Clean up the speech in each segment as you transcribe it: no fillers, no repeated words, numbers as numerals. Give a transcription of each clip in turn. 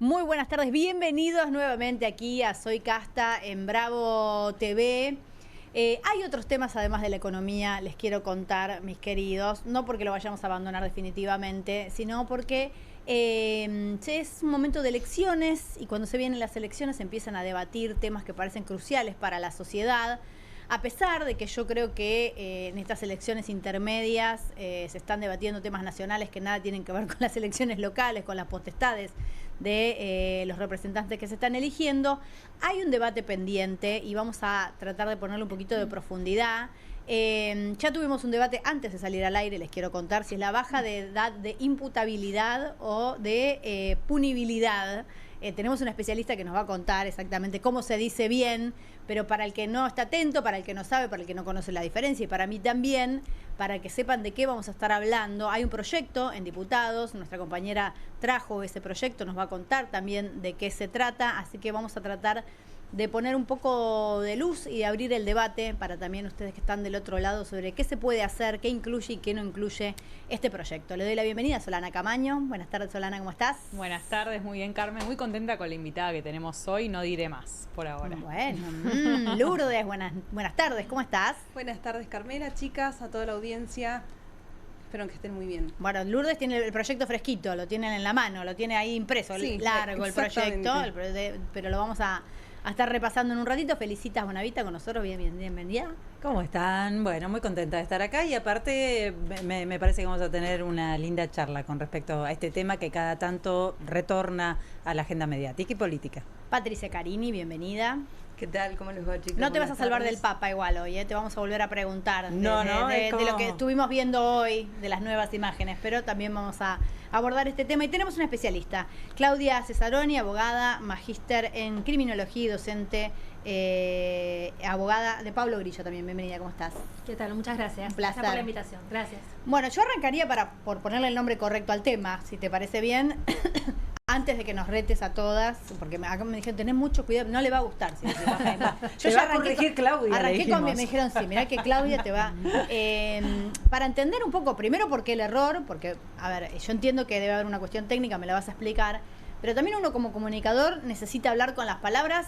Muy buenas tardes, bienvenidos nuevamente aquí a Soy Casta en Bravo TV. Hay otros temas además de la economía, les quiero contar, mis queridos, no porque lo vayamos a abandonar definitivamente, sino porque es un momento de elecciones y cuando se vienen las elecciones se empiezan a debatir temas que parecen cruciales para la sociedad. A pesar de que yo creo que en estas elecciones intermedias se están debatiendo temas nacionales que nada tienen que ver con las elecciones locales, con las potestades de los representantes que se están eligiendo, hay un debate pendiente y vamos a tratar de ponerle un poquito de profundidad. Ya tuvimos un debate antes de salir al aire, les quiero contar si es la baja de edad de imputabilidad o de punibilidad. Tenemos un especialista que nos va a contar exactamente cómo se dice bien, pero para el que no está atento, para el que no sabe, para el que no conoce la diferencia y para mí también, para que sepan de qué vamos a estar hablando. Hay un proyecto en diputados, nuestra compañera trajo ese proyecto, nos va a contar también de qué se trata, así que vamos a tratar de poner un poco de luz y de abrir el debate para también ustedes que están del otro lado sobre qué se puede hacer, qué incluye y qué no incluye este proyecto. Le doy la bienvenida a Solana Camaño. Buenas tardes, Solana, ¿cómo estás? Buenas tardes, muy bien, Carmen. Muy contenta con la invitada que tenemos hoy, no diré más por ahora. Bueno, Lourdes, buenas tardes, ¿cómo estás? Buenas tardes, Carmela, chicas, a toda la audiencia. Espero que estén muy bien. Bueno, Lourdes tiene el proyecto fresquito, lo tienen en la mano, lo tiene ahí impreso, sí, largo el proyecto, pero lo vamos a estar repasando en un ratito. Felicitas Bonavita con nosotros, bienvenida. ¿Cómo están? Bueno, muy contenta de estar acá y aparte me parece que vamos a tener una linda charla con respecto a este tema que cada tanto retorna a la agenda mediática y política. Patricia Carini, bienvenida. ¿Qué tal? ¿Cómo les va, chicos? No te vas a salvar del Papa igual hoy, te vamos a volver a preguntar de lo que estuvimos viendo hoy, de las nuevas imágenes, pero también vamos a abordar este tema y tenemos una especialista, Claudia Cesaroni, abogada, magíster en criminología y docente, abogada de Pablo Grillo también. Bienvenida, ¿cómo estás? ¿Qué tal? Muchas gracias. Un placer. Gracias por la invitación. Gracias. Bueno, yo arrancaría por ponerle el nombre correcto al tema, si te parece bien. Antes de que nos retes a todas, porque acá me dijeron, tenés mucho cuidado, no le va a gustar. Si yo ya arranqué Claudia. Arranqué con, me dijeron, sí, mirá que Claudia te va. Para entender un poco, primero, por qué el error, porque, a ver, yo entiendo que debe haber una cuestión técnica, me la vas a explicar, pero también uno como comunicador necesita hablar con las palabras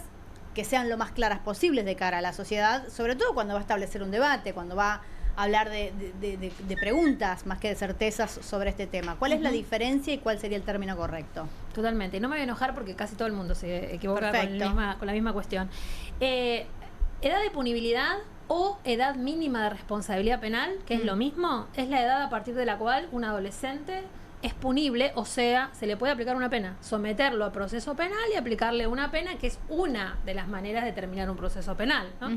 que sean lo más claras posibles de cara a la sociedad, sobre todo cuando va a establecer un debate, cuando va hablar de preguntas más que de certezas sobre este tema. ¿Cuál es la diferencia y cuál sería el término correcto? Totalmente. No me voy a enojar porque casi todo el mundo se equivoca con la misma cuestión. Edad de punibilidad o edad mínima de responsabilidad penal, que es lo mismo, es la edad a partir de la cual un adolescente es punible, o sea, se le puede aplicar una pena, someterlo a proceso penal y aplicarle una pena, que es una de las maneras de terminar un proceso penal, ¿no?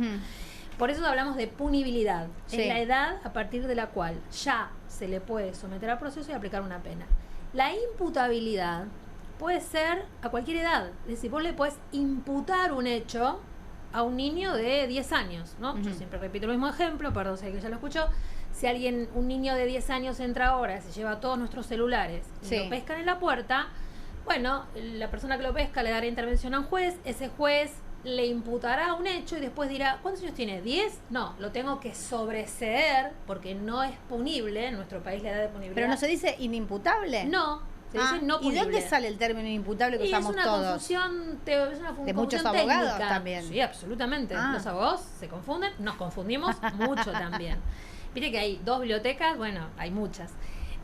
Por eso hablamos de punibilidad. Sí. Es la edad a partir de la cual ya se le puede someter al proceso y aplicar una pena. La imputabilidad puede ser a cualquier edad. Es decir, vos le podés imputar un hecho a un niño de 10 años, ¿no? Yo siempre repito el mismo ejemplo, perdón si alguien ya lo escuchó. Si un niño de 10 años entra ahora, se lleva todos nuestros celulares y lo pescan en la puerta, bueno, la persona que lo pesca le dará intervención a un juez, ese juez le imputará un hecho y después dirá, ¿cuántos años tiene? ¿10? No, lo tengo que sobreseer porque no es punible, en nuestro país la edad de punibilidad. ¿Pero no se dice inimputable? No, se dice no punible. ¿Y dónde sale el término inimputable que usamos todos? Es una confusión de muchos abogados técnica. También. Sí, absolutamente. Los abogados se confunden, nos confundimos mucho también. Viste que hay 2 bibliotecas, bueno, hay muchas.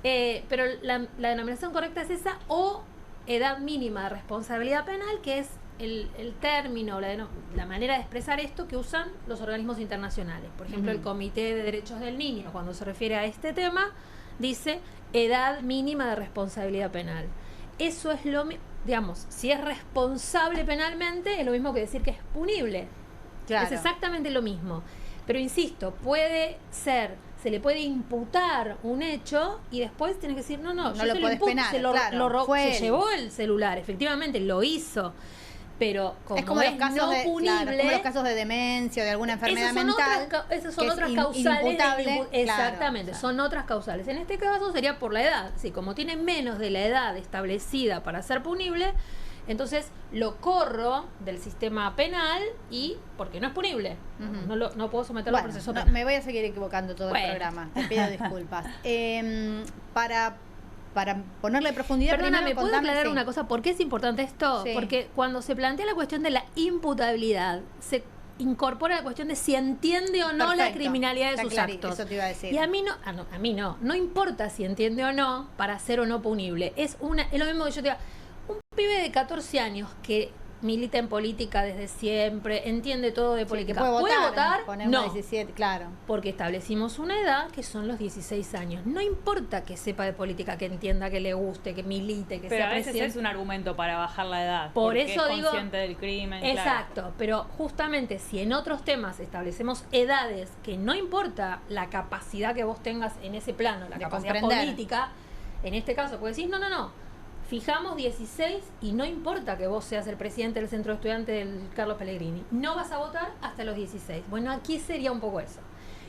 Pero la denominación correcta es esa, o edad mínima de responsabilidad penal, que es el término, la manera de expresar esto que usan los organismos internacionales. Por ejemplo, el Comité de Derechos del Niño, cuando se refiere a este tema, dice edad mínima de responsabilidad penal. Eso es lo mismo, digamos, si es responsable penalmente, es lo mismo que decir que es punible. Claro. Es exactamente lo mismo. Pero insisto, se le puede imputar un hecho y después tiene que decir, no, yo lo podés penar, se llevó el celular, efectivamente, lo hizo. Pero como es como los casos no punible, como los casos de demencia o de alguna enfermedad mental. Esas son otras causales. Exactamente, son otras causales. En este caso sería por la edad. Sí, como tiene menos de la edad establecida para ser punible, entonces lo corro del sistema penal y porque no es punible. No puedo someterlo a proceso penal. Me voy a seguir equivocando todo el programa. Te pido disculpas. Para para ponerle profundidad. Perdona, ¿me puedo contame, aclarar sí. una cosa? ¿Por qué es importante esto? Sí. Porque cuando se plantea la cuestión de la imputabilidad, se incorpora la cuestión de si entiende o no la Perfecto. criminalidad de Está sus claro, actos. eso te iba a decir. Y a mí no importa si entiende o no para ser o no punible. Es lo mismo que yo te diga, un pibe de 14 años que milita en política desde siempre, entiende todo de Sí, política. que puede votar? Poner una No. 17, claro. Porque establecimos una edad que son los 16 años. No importa que sepa de política, que entienda, que le guste, que milite, que Pero sea a veces presidente. es un argumento para bajar la edad. Por porque eso es digo- consciente del crimen. Exacto, claro. pero justamente si en otros temas establecemos edades que no importa la capacidad que vos tengas en ese plano, la De capacidad comprender. política, en este caso, porque decís, no, fijamos 16 y no importa que vos seas el presidente del centro de estudiantes del Carlos Pellegrini, no vas a votar hasta los 16. Bueno, aquí sería un poco eso.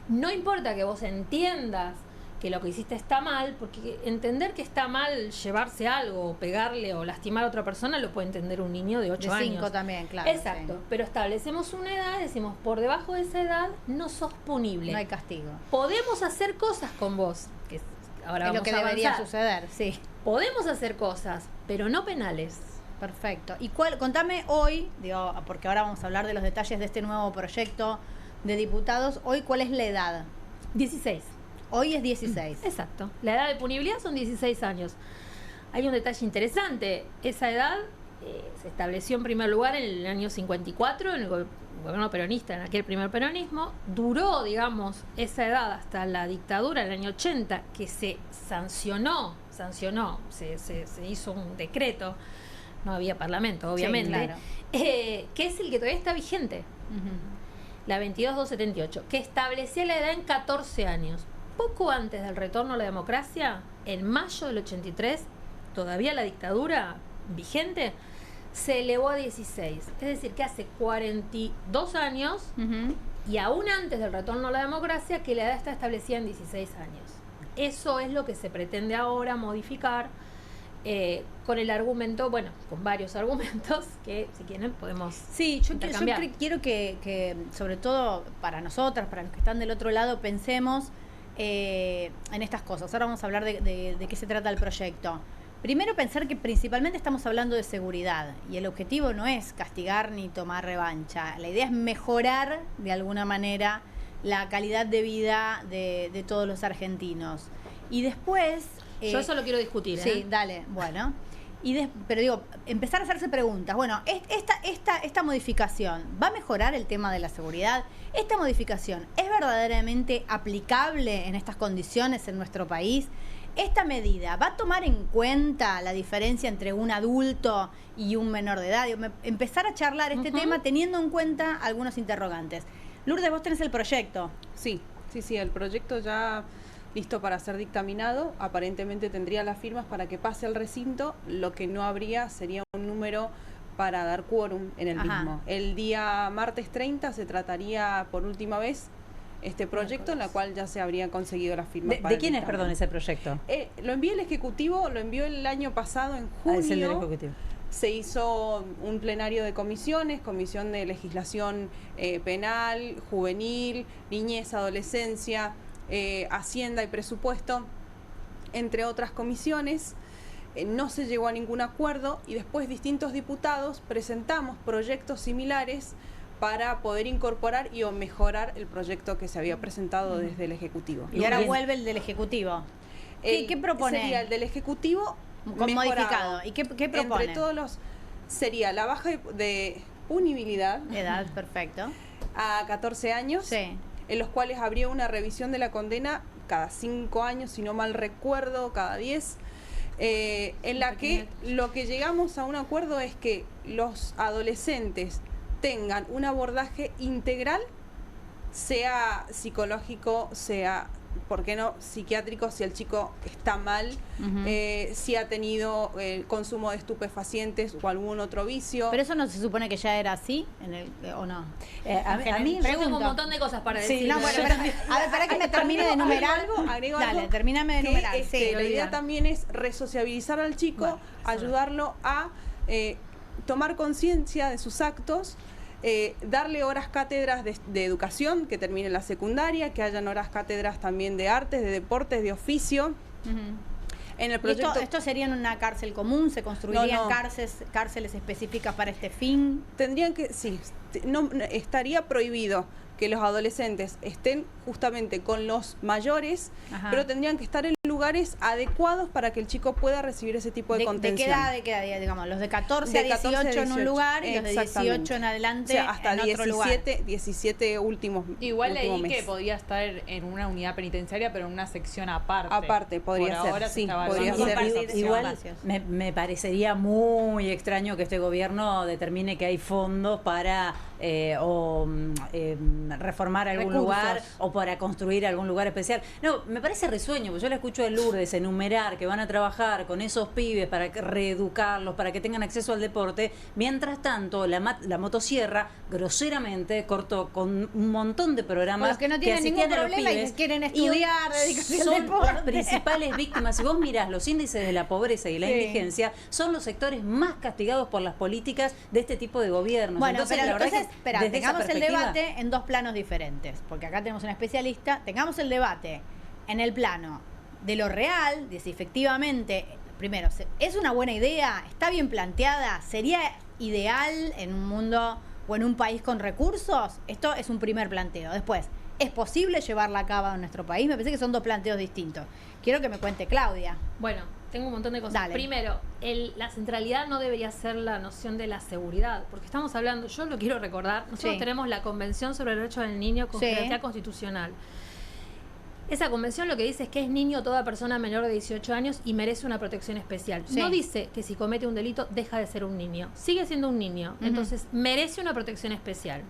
No importa que vos entiendas que lo que hiciste está mal, porque entender que está mal llevarse algo, o pegarle o lastimar a otra persona, lo puede entender un niño de 8 De años. 5 también, claro. Exacto, pero establecemos una edad, decimos, por debajo de esa edad no sos sí. punible. No hay castigo. Podemos hacer cosas con vos, que ahora Es vamos lo que a debería avanzar. suceder, sí. Podemos hacer cosas, pero no penales. Perfecto. ¿Y contame hoy, digo, porque ahora vamos a hablar de los detalles de este nuevo proyecto de diputados, hoy cuál es la edad? 16. Hoy es 16. Exacto. La edad de punibilidad son 16 años. Hay un detalle interesante. Esa edad se estableció en primer lugar en el año 54, en el gobierno peronista, en aquel primer peronismo. Duró, digamos, esa edad hasta la dictadura del año 80, que se sancionó, se hizo un decreto. No había parlamento, obviamente. claro. Que es el que todavía está vigente. Ujú. La 22278, que establecía la edad en 14 años. Poco antes del retorno a la democracia, en mayo del 83, todavía la dictadura vigente, se elevó a 16. Es decir, que hace 42 años, Ujú. y aún antes del retorno a la democracia, que la edad está establecida en 16 años. Eso es lo que se pretende ahora modificar, con el argumento, bueno, con varios argumentos que, si quieren, podemos Sí, yo intercambiar. quiero que, sobre todo para nosotras, para los que están del otro lado, pensemos en estas cosas. Ahora vamos a hablar de qué se trata el proyecto. Primero, pensar que principalmente estamos hablando de seguridad y el objetivo no es castigar ni tomar revancha. La idea es mejorar de alguna manera la calidad de vida de todos los argentinos. Y después... Yo eso lo quiero discutir. Sí, dale, bueno. Pero digo, empezar a hacerse preguntas. Bueno, esta modificación, ¿va a mejorar el tema de la seguridad? ¿Esta modificación es verdaderamente aplicable en estas condiciones en nuestro país? ¿Esta medida va a tomar en cuenta la diferencia entre un adulto y un menor de edad? Digo, empezar a charlar este tema teniendo en cuenta algunos interrogantes. Lourdes, vos tenés el proyecto. Sí, el proyecto ya listo para ser dictaminado. Aparentemente tendría las firmas para que pase al recinto. Lo que no habría sería un número para dar quórum en el Ajá. mismo. El día martes 30 se trataría por última vez este proyecto, en la cual ya se habrían conseguido las firmas. ¿De quién es, perdón, ese proyecto? Lo envió el Ejecutivo, lo envió el año pasado, en junio. Es el del Ejecutivo. Se hizo un plenario de comisiones, comisión de legislación penal, juvenil, niñez, adolescencia, Hacienda y presupuesto, entre otras comisiones. No se llegó a ningún acuerdo y después distintos diputados presentamos proyectos similares para poder incorporar y o mejorar el proyecto que se había presentado desde el Ejecutivo. Y ahora vuelve el del Ejecutivo. ¿Qué propone? Sería el del Ejecutivo Con mejorado. modificado. ¿Y qué propone? Entre todos los... Sería la baja de punibilidad Edad, perfecto. a 14 años, Sí. en los cuales habría una revisión de la condena cada 5 años, si no mal recuerdo, cada 10, en la que lo que llegamos a un acuerdo es que los adolescentes tengan un abordaje integral, sea psicológico, sea, ¿por qué no?, psiquiátrico, si el chico está mal, Ujú. si ha tenido consumo de estupefacientes o algún otro vicio. Pero eso no se supone que ya era así, ¿o no? A mí, Yo tengo pregunto. un montón de cosas para Sí, decir. no, bueno, a ver, para que me termine de enumerar. Agrego Dale, algo termíname de que, enumerar. este, Sí, la idea también es resociabilizar al chico, Bueno, ayudarlo a tomar conciencia de sus actos, darle horas cátedras de educación, que termine la secundaria, que hayan horas cátedras también de artes, de deportes, de oficio. Ujú. En el proyecto... ¿Esto sería en una cárcel común? ¿Se construirían No. cárceles específicas para este fin? Tendrían que, sí, no, estaría prohibido que los adolescentes estén justamente con los mayores, Ajá. pero tendrían que estar en lugares adecuados para que el chico pueda recibir ese tipo de contención. ¿De qué edad? Digamos, los de 14 De a 18 en un 18, lugar y los de 18 exactamente. en adelante O sea, hasta en otro lugar. 17 últimos Igual último leí mes. que podía estar en una unidad penitenciaria, pero en una sección aparte. Aparte, podría Por ser, ahora se sí, está podría evaluando ser. esa opción. Igual Espacios. me parecería muy extraño que este gobierno determine que hay fondos para reformar algún Recursos. lugar o para construir algún lugar especial. No, me parece risueño, porque yo le escucho a Lourdes enumerar que van a trabajar con esos pibes para reeducarlos, para que tengan acceso al deporte. Mientras tanto, la motosierra groseramente cortó con un montón de programas Los que no tienen ningún asistían a los problema y pibes, que quieren y estudiar, hoy dedicarse al son deporte. las principales víctimas. Si vos mirás los índices de la pobreza y la Sí. indigencia, son los sectores más castigados por las políticas de este tipo de gobiernos. Bueno, Entonces, pero la verdad entonces, que espera, desde esa tengamos el perspectiva- debate en dos planos diferentes, porque acá tenemos una especialista, tengamos el debate en el plano de lo real, de si efectivamente, primero, ¿es una buena idea? ¿Está bien planteada? ¿Sería ideal en un mundo o en un país con recursos? Esto es un primer planteo. Después, ¿es posible llevarla a cabo en nuestro país? Me parece que son dos planteos distintos. Quiero que me cuente Claudia. Bueno, tengo un montón de cosas. Dale. Primero, la centralidad no debería ser la noción de la seguridad, porque estamos hablando, yo lo quiero recordar, nosotros Sí. tenemos la Convención sobre el Derecho del Niño con Sí. jerarquía constitucional. Esa convención lo que dice es que es niño toda persona menor de 18 años y merece una protección especial. Sí. No dice que si comete un delito deja de ser un niño. Sigue siendo un niño. Ujú. Entonces merece una protección especial.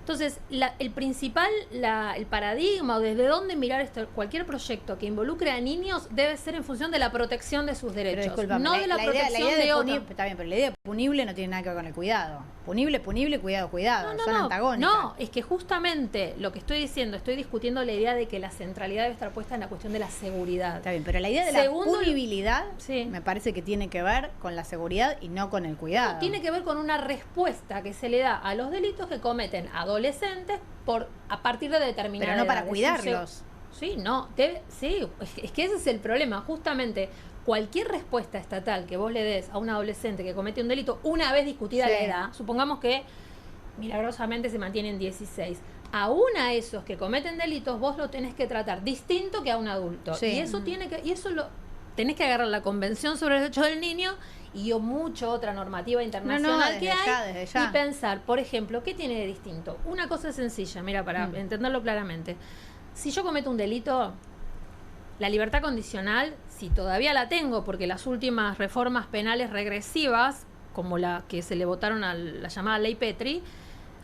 Entonces, el principal, el paradigma o desde dónde mirar cualquier proyecto que involucre a niños debe ser en función de la protección de sus Pero derechos, discúlpame, no de la protección de otros. Está bien, pero la idea de punible no tiene nada que ver con el cuidado. Punible, cuidado, son antagónicas. No, es que justamente lo que estoy diciendo, estoy discutiendo la idea de que la centralidad debe estar puesta en la cuestión de la seguridad. Está bien, pero la idea de Segundo, la punibilidad sí. me parece que tiene que ver con la seguridad y no con el cuidado. No, tiene que ver con una respuesta que se le da a los delitos que cometen adolescentes a partir de determinada Pero no para edad. cuidarlos. Sí, no, sí, es que ese es el problema, justamente. Cualquier respuesta estatal que vos le des a un adolescente que comete un delito, una vez discutida Sí. la edad, supongamos que milagrosamente se mantiene en 16, aún a esos que cometen delitos vos lo tenés que tratar distinto que a un adulto. Sí. Y eso tenés que agarrar la Convención sobre los Derechos del Niño y mucha otra normativa internacional desde que hay ya, desde ya. y pensar, por ejemplo, ¿qué tiene de distinto? Una cosa sencilla, mira, para entenderlo claramente. Si yo cometo un delito, la libertad condicional, si todavía la tengo, porque las últimas reformas penales regresivas, como la que se le votaron a la llamada Ley Petri,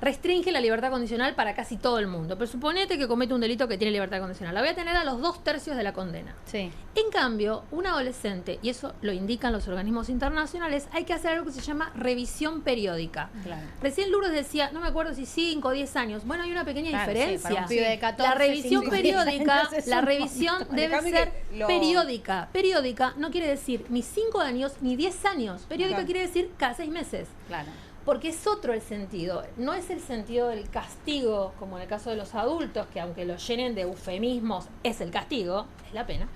restringe la libertad condicional para casi todo el mundo. Pero suponete que comete un delito que tiene libertad condicional. La voy a tener a los 2/3 de la condena. Sí. En cambio, un adolescente, y eso lo indican los organismos internacionales, hay que hacer algo que se llama revisión periódica. Claro. Recién Lourdes decía, no me acuerdo si 5 o 10 años. Bueno, hay una pequeña Claro, sí, diferencia. para un pibe de 14, la revisión 5, 10 periódica, años es la un revisión montón. debe Déjame ser que lo- periódica. Periódica no quiere decir ni 5 años ni 10 años. Periódica Claro. quiere decir cada 6 meses. Claro. Porque es otro el sentido, no es el sentido del castigo, como en el caso de los adultos, que aunque lo llenen de eufemismos, es el castigo, es la pena,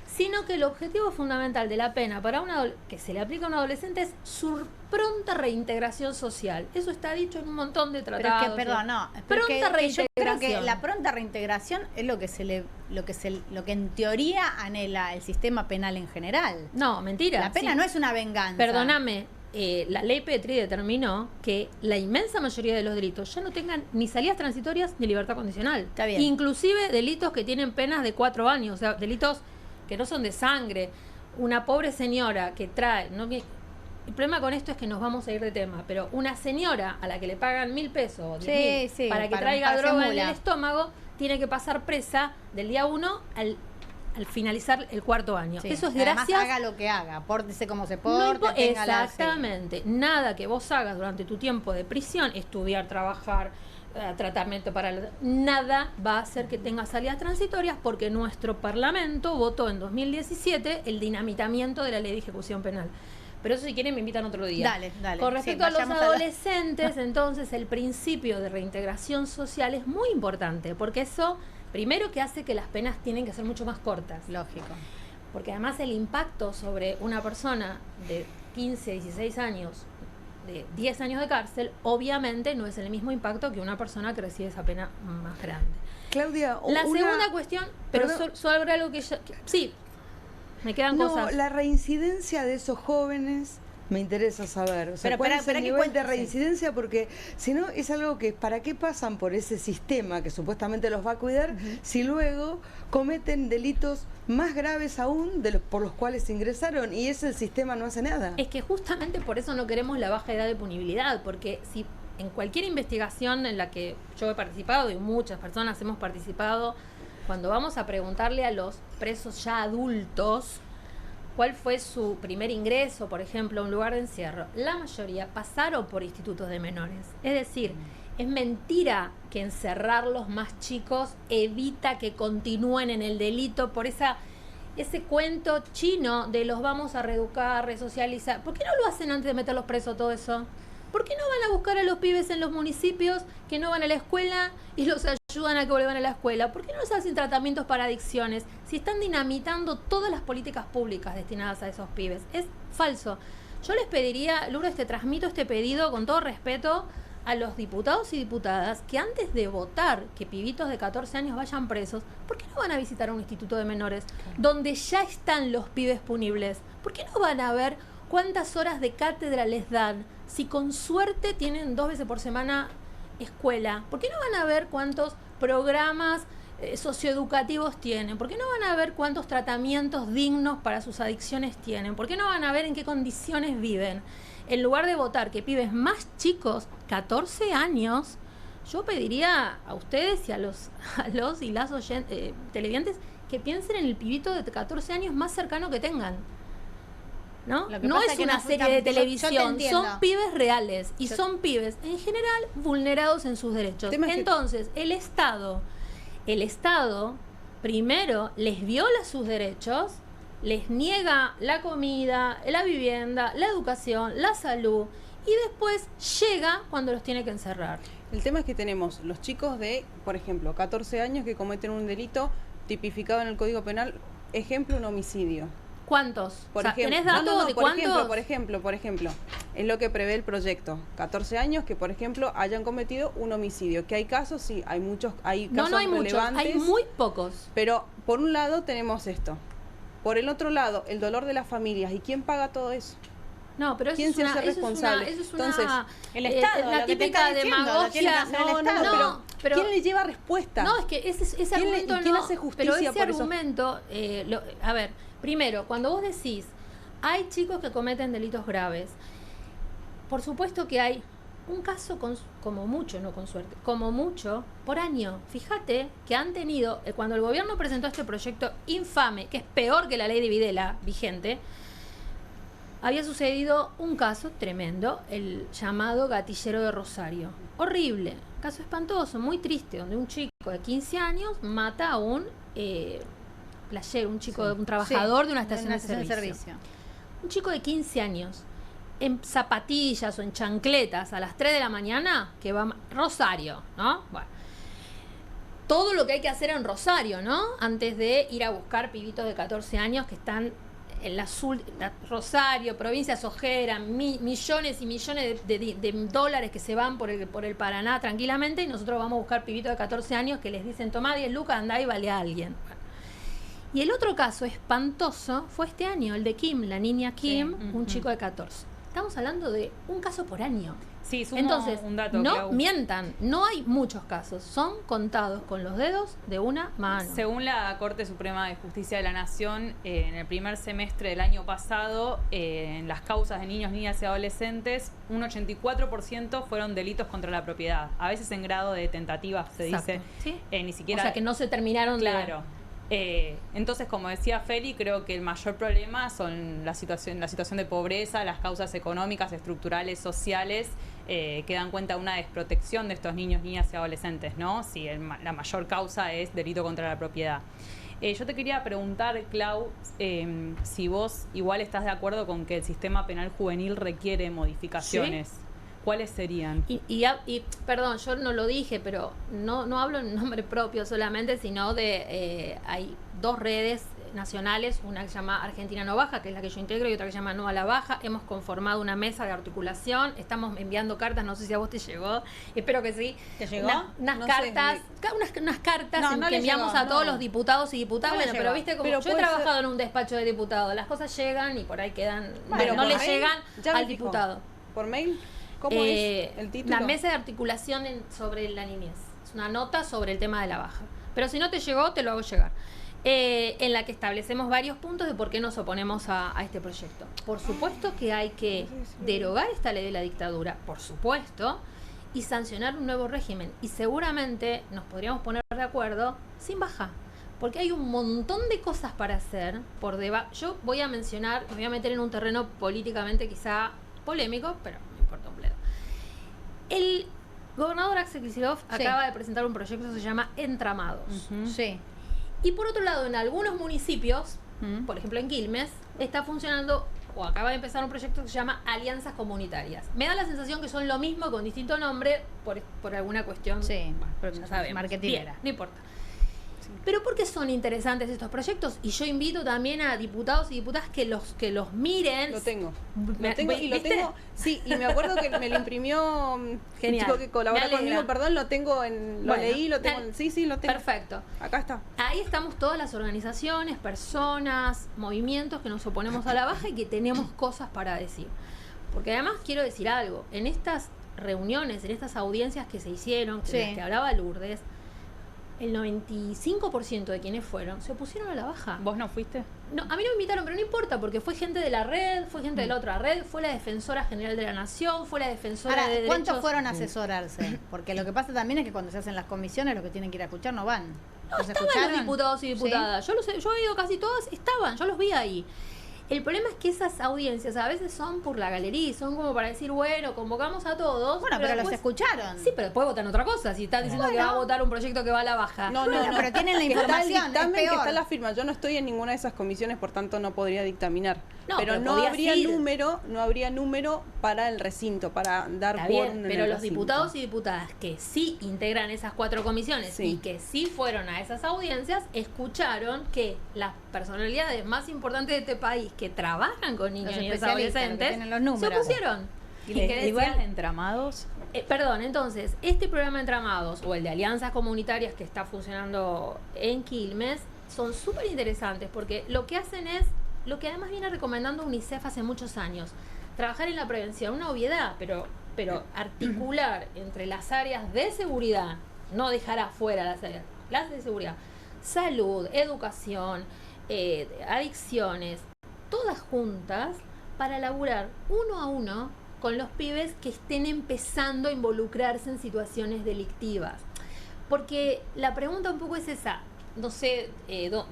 sino que el objetivo fundamental de la pena para que se le aplica a un adolescente es su pronta reintegración social. Eso está dicho en un montón de Pero tratados. es que, perdón, no. pero Pronta que yo creo reintegración. que la pronta reintegración es lo que en teoría anhela el sistema penal en general. No, mentira. La pena sí. no es una venganza. Perdóname, la ley Petri determinó que la inmensa mayoría de los delitos ya no tengan ni salidas transitorias ni libertad condicional. Está bien. Inclusive delitos que tienen penas de 4 años, o sea, delitos que no son de sangre. Una pobre señora que trae... el problema con esto es que nos vamos a ir de tema, pero una señora a la que le pagan 1.000 pesos o 10.000 Sí, para que para traiga hacer droga en mula. el estómago, tiene que pasar presa del día 1 al finalizar el 4.º año. Sí. Eso es Además, gracias... haga lo que haga, pórtese como se No porte, tenga la- exactamente. Nada que vos hagas durante tu tiempo de prisión, estudiar, trabajar, tratamiento nada va a hacer que tengas salidas transitorias porque nuestro Parlamento votó en 2017 el dinamitamiento de la ley de ejecución penal. Pero eso si quieren me invitan otro día. Dale. Con Sí, respecto a los vayamos a la- adolescentes, entonces el principio de reintegración social es muy importante porque eso, primero que hace que las penas tienen que ser mucho más cortas. Lógico. porque además el impacto sobre una persona de 15, 16 años, de 10 años de cárcel, obviamente no es el mismo impacto que una persona que recibe esa pena más grande. Claudia, la segunda cuestión, pero sobre algo sí, me quedan cosas. La reincidencia de esos jóvenes, me interesa saber. O sea, ¿cuál es el nivel de reincidencia? Porque si no, es algo que, ¿para qué pasan por ese sistema que supuestamente los va a cuidar si luego cometen delitos más graves aún por los cuales ingresaron y ese sistema no hace nada? Es que justamente por eso no queremos la baja edad de punibilidad, porque si en cualquier investigación en la que yo he participado y muchas personas hemos participado, cuando vamos a preguntarle a los presos ya adultos cuál fue su primer ingreso, por ejemplo, a un lugar de encierro, la mayoría pasaron por institutos de menores. Es decir, es mentira que encerrarlos más chicos evita que continúen en el delito por ese cuento chino de los vamos a reeducar, resocializar. ¿Por qué no lo hacen antes de meterlos presos todo eso? ¿Por qué no van a buscar a los pibes en los municipios que no van a la escuela y los ayudan a que vuelvan a la escuela? ¿Por qué no les hacen tratamientos para adicciones si están dinamitando todas las políticas públicas destinadas a esos pibes? Es falso. Yo les pediría, Lourdes, te transmito este pedido con todo respeto a los diputados y diputadas que antes de votar que pibitos de 14 años vayan presos, ¿por qué no van a visitar un instituto de menores donde ya están los pibes punibles? ¿Por qué no van a ver cuántas horas de cátedra les dan? Si con suerte tienen 2 veces por semana escuela, ¿por qué no van a ver cuántos programas socioeducativos tienen? ¿Por qué no van a ver cuántos tratamientos dignos para sus adicciones tienen? ¿Por qué no van a ver en qué condiciones viven? En lugar de votar que pibes más chicos, 14 años, yo pediría a ustedes y a los y las televidentes que piensen en el pibito de 14 años más cercano que tengan. ¿No? No es una serie de televisión, son pibes reales y son pibes en general vulnerados en sus derechos. Entonces, el Estado primero les viola sus derechos, les niega la comida, la vivienda, la educación, la salud y después llega cuando los tiene que encerrar. El tema es que tenemos los chicos de, por ejemplo, 14 años que cometen un delito tipificado en el Código Penal, ejemplo, un homicidio. ¿Cuántos? Por ejemplo, ¿tenés datos de cuántos? Por ejemplo, es lo que prevé el proyecto. 14 años que, por ejemplo, hayan cometido un homicidio. Que hay casos, sí, hay muchos, hay casos no hay relevantes. Muchos, hay muy pocos. Pero, por un lado, tenemos esto. Por el otro lado, el dolor de las familias. ¿Y quién paga todo eso? No, pero ¿quién se hace responsable? Entonces, el Estado, la típica demagogia. Pero ¿quién le lleva respuesta? No, es que ese argumento no. ¿Quién hace justicia pero ese por argumento, a ver, primero, cuando vos decís, hay chicos que cometen delitos graves, por supuesto que hay un caso como mucho, no con suerte, como mucho por año. Fíjate que han tenido, cuando el gobierno presentó este proyecto infame, que es peor que la ley de Videla vigente, había sucedido un caso tremendo, el llamado gatillero de Rosario. Horrible, caso espantoso, muy triste, donde un chico de 15 años mata a un playero, un chico, un trabajador de una estación de servicio. Un chico de 15 años, en zapatillas o en chancletas a las 3 de la mañana, que va Rosario, ¿no? Bueno. Todo lo que hay que hacer en Rosario, ¿no? Antes de ir a buscar pibitos de 14 años que están en la Rosario, provincia Sojera, millones y millones de dólares que se van por el Paraná tranquilamente, y nosotros vamos a buscar pibitos de 14 años que les dicen, tomá 10 lucas, andá y vale a alguien. Bueno. Y el otro caso espantoso fue este año, el de Kim, la niña Kim, un chico de 14. Estamos hablando de un caso por año. Sí, entonces, un dato, no Clau. mientan, no hay muchos casos, son contados con los dedos de una mano. Según la Corte Suprema de Justicia de la Nación, en el primer semestre del año pasado, en las causas de niños, niñas y adolescentes, un 84% fueron delitos contra la propiedad, a veces en grado de tentativa, se dice. ¿Sí? Ni siquiera... O sea, que no se terminaron Claro. Entonces, como decía Feli, creo que el mayor problema son la situación de pobreza, las causas económicas, estructurales, sociales, que dan cuenta de una desprotección de estos niños, niñas y adolescentes, ¿no? Si la mayor causa es delito contra la propiedad. Yo te quería preguntar, Clau, si vos igual estás de acuerdo con que el sistema penal juvenil requiere modificaciones. ¿Sí? ¿Cuáles serían? Y perdón, yo no lo dije, pero no hablo en nombre propio solamente, sino de hay dos redes nacionales, una que se llama Argentina No Baja, que es la que yo integro, y otra que se llama No a la Baja. Hemos conformado una mesa de articulación, estamos enviando cartas, no sé si a vos te llegó, espero que sí. ¿Te llegó? Unas No cartas, sé. unas cartas No que enviamos llegó, a todos no. los diputados y diputadas. No le Bueno, pero llegó. viste, como Pero yo he puede trabajado ser- en un despacho de diputados, las cosas llegan y por ahí quedan, Pero no por le mail, llegan ya me al fijo. diputado. ¿Por mail? ¿Cómo es el título? La mesa de articulación sobre la niñez. Es una nota sobre el tema de la baja. Pero si no te llegó, te lo hago llegar. En la que establecemos varios puntos de por qué nos oponemos a este proyecto. Por supuesto que hay que derogar esta ley de la dictadura, por supuesto, y sancionar un nuevo régimen. Y seguramente nos podríamos poner de acuerdo sin baja. Porque hay un montón de cosas para hacer por debajo. Yo voy a mencionar, me voy a meter en un terreno políticamente quizá polémico, pero no importa un bledo. El gobernador Axel Kicillof acaba de presentar un proyecto que se llama Entramados. Sí. Y por otro lado, en algunos municipios, por ejemplo en Quilmes, está funcionando o acaba de empezar un proyecto que se llama Alianzas Comunitarias. Me da la sensación que son lo mismo con distinto nombre por alguna cuestión. Sí, Bueno, no sabemos. marketinera. Bien, no importa. Pero ¿por qué son interesantes estos proyectos? Y yo invito también a diputados y diputadas que los miren. Lo tengo. Me- Lo tengo y lo ¿viste? tengo. Sí, y me acuerdo que me lo imprimió Genial. un chico que colabora Me alegra. conmigo, perdón, lo tengo lo Bueno, leí, lo tengo. Sí, lo tengo. Perfecto. Acá está. Ahí estamos todas las organizaciones, personas, movimientos que nos oponemos a la baja y que tenemos cosas para decir. Porque además quiero decir algo, en estas reuniones, en estas audiencias que se hicieron, Sí. en las que hablaba Lourdes, el 95% de quienes fueron se opusieron a la baja. ¿Vos no fuiste? No, a mí no me invitaron, pero no importa, porque fue gente de la red, fue gente de la otra red, fue la defensora general de la nación, fue la defensora Ahora, de ¿cuántos derechos. fueron a asesorarse? Porque lo que pasa también es que cuando se hacen las comisiones, los que tienen que ir a escuchar no van. No, ¿Los estaban escucharon? los diputados y diputadas. Yo he ido casi todas, estaban, yo los vi ahí. El problema es que esas audiencias a veces son por la galería, son como para decir, bueno, convocamos a todos. Bueno, pero los después- escucharon. Sí, pero después votan otra cosa. Si están diciendo que va a votar un proyecto que va a la baja. No, Bueno, pero tienen la Que está el información, es dictamen, que peor. está la firma. Yo no estoy en ninguna de esas comisiones, por tanto no podría dictaminar. No, pero pero no podías habría ir. número para el recinto, para dar Está quórum bien, en pero el los recinto. diputados y diputadas que sí integran esas 4 comisiones Sí. y que sí fueron a esas audiencias, escucharon que las personalidades más importantes de este país que trabajan con niños Los y niñas especialistas, los que adolescentes tienen los se números. opusieron. Y ¿Y que igual decían- entramados? Perdón, entonces, este programa de Entramados o el de alianzas comunitarias que está funcionando en Quilmes son súper interesantes porque lo que hacen es lo que además viene recomendando UNICEF hace muchos años, trabajar en la prevención, una obviedad, pero articular entre las áreas de seguridad, no dejar afuera las de seguridad, salud, educación, adicciones, todas juntas para laburar uno a uno con los pibes que estén empezando a involucrarse en situaciones delictivas. Porque la pregunta un poco es esa. No sé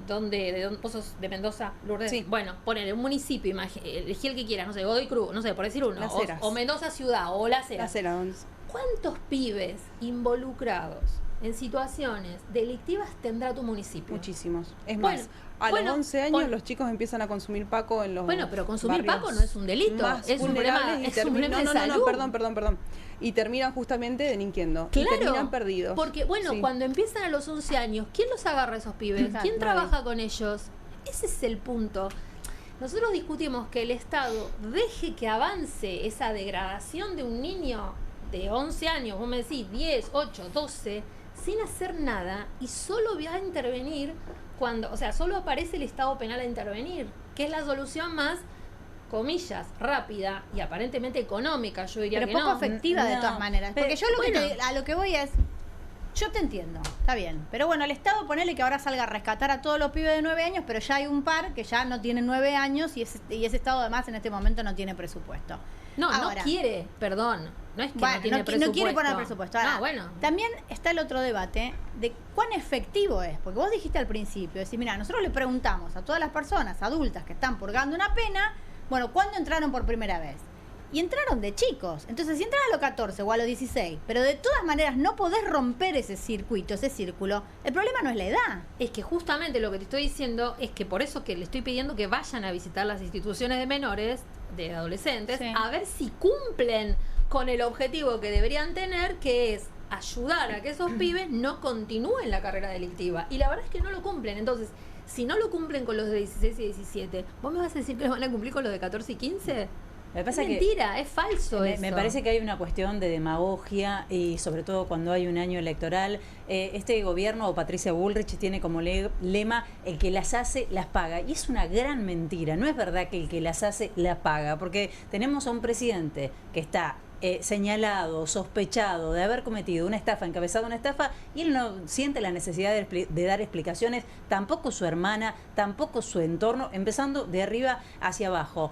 dónde vos sos de Mendoza, Lourdes. Sí. Bueno, ponele un municipio, elegí el que quieras, no sé, Godoy Cruz, no sé, por decir uno. Las O, Heras. o Mendoza Ciudad, o Las Heras. Las Heras, ¿dónde? ¿Cuántos pibes involucrados en situaciones delictivas tendrá tu municipio? Muchísimos. Es Bueno, más, a bueno, los 11 años pon- los chicos empiezan a consumir paco en los Bueno, pero consumir barrios paco no es un delito, más es un problema, vulnerables y es un problema de no, salud. perdón. Y terminan justamente delinquiendo. Claro, Y terminan perdidos. porque bueno, Sí. cuando empiezan a los 11 años, ¿quién los agarra a esos pibes? Exacto. ¿Quién trabaja con ellos? Ese es el punto. Nosotros discutimos que el Estado deje que avance esa degradación de un niño de 11 años, vos me decís 10, 8, 12, sin hacer nada y solo va a intervenir cuando, o sea, solo aparece el Estado penal a intervenir, que es la solución más, comillas, rápida y aparentemente económica, yo diría Pero que poco no. efectiva de no, todas maneras. pero- Porque yo a lo que voy es, yo te entiendo, está bien. Pero bueno, el Estado ponele que ahora salga a rescatar a todos los pibes de 9 años, pero ya hay un par que ya no tienen 9 años y ese Estado además en este momento no tiene presupuesto. No, Ahora, no quiere, perdón. No es que bueno, no tiene no presupuesto. quiere poner presupuesto. Ahora, No, bueno. también está el otro debate de cuán efectivo es. Porque vos dijiste al principio, decir, mira, nosotros le preguntamos a todas las personas adultas que están purgando una pena, bueno, ¿cuándo entraron por primera vez? Y entraron de chicos. Entonces, si entras a los 14 o a los 16, pero de todas maneras no podés romper ese circuito, ese círculo, el problema no es la edad. Es que justamente lo que te estoy diciendo es que por eso que le estoy pidiendo que vayan a visitar las instituciones de menores, de adolescentes, Sí. a ver si cumplen con el objetivo que deberían tener, que es ayudar a que esos pibes no continúen la carrera delictiva. Y la verdad es que no lo cumplen. Entonces, Si no lo cumplen con los de 16 y 17, ¿vos me vas a decir que lo van a cumplir con los de 14 y 15? Me pasa es mentira, es falso eso. Me parece que hay una cuestión de demagogia y sobre todo cuando hay un año electoral. Este gobierno o Patricia Bullrich tiene como lema: el que las hace, las paga. Y es una gran mentira. No es verdad que el que las hace, las paga. Porque tenemos a un presidente que está señalado, sospechado de haber cometido una estafa, encabezado una estafa, y él no siente la necesidad de dar explicaciones, tampoco su hermana, tampoco su entorno, empezando de arriba hacia abajo.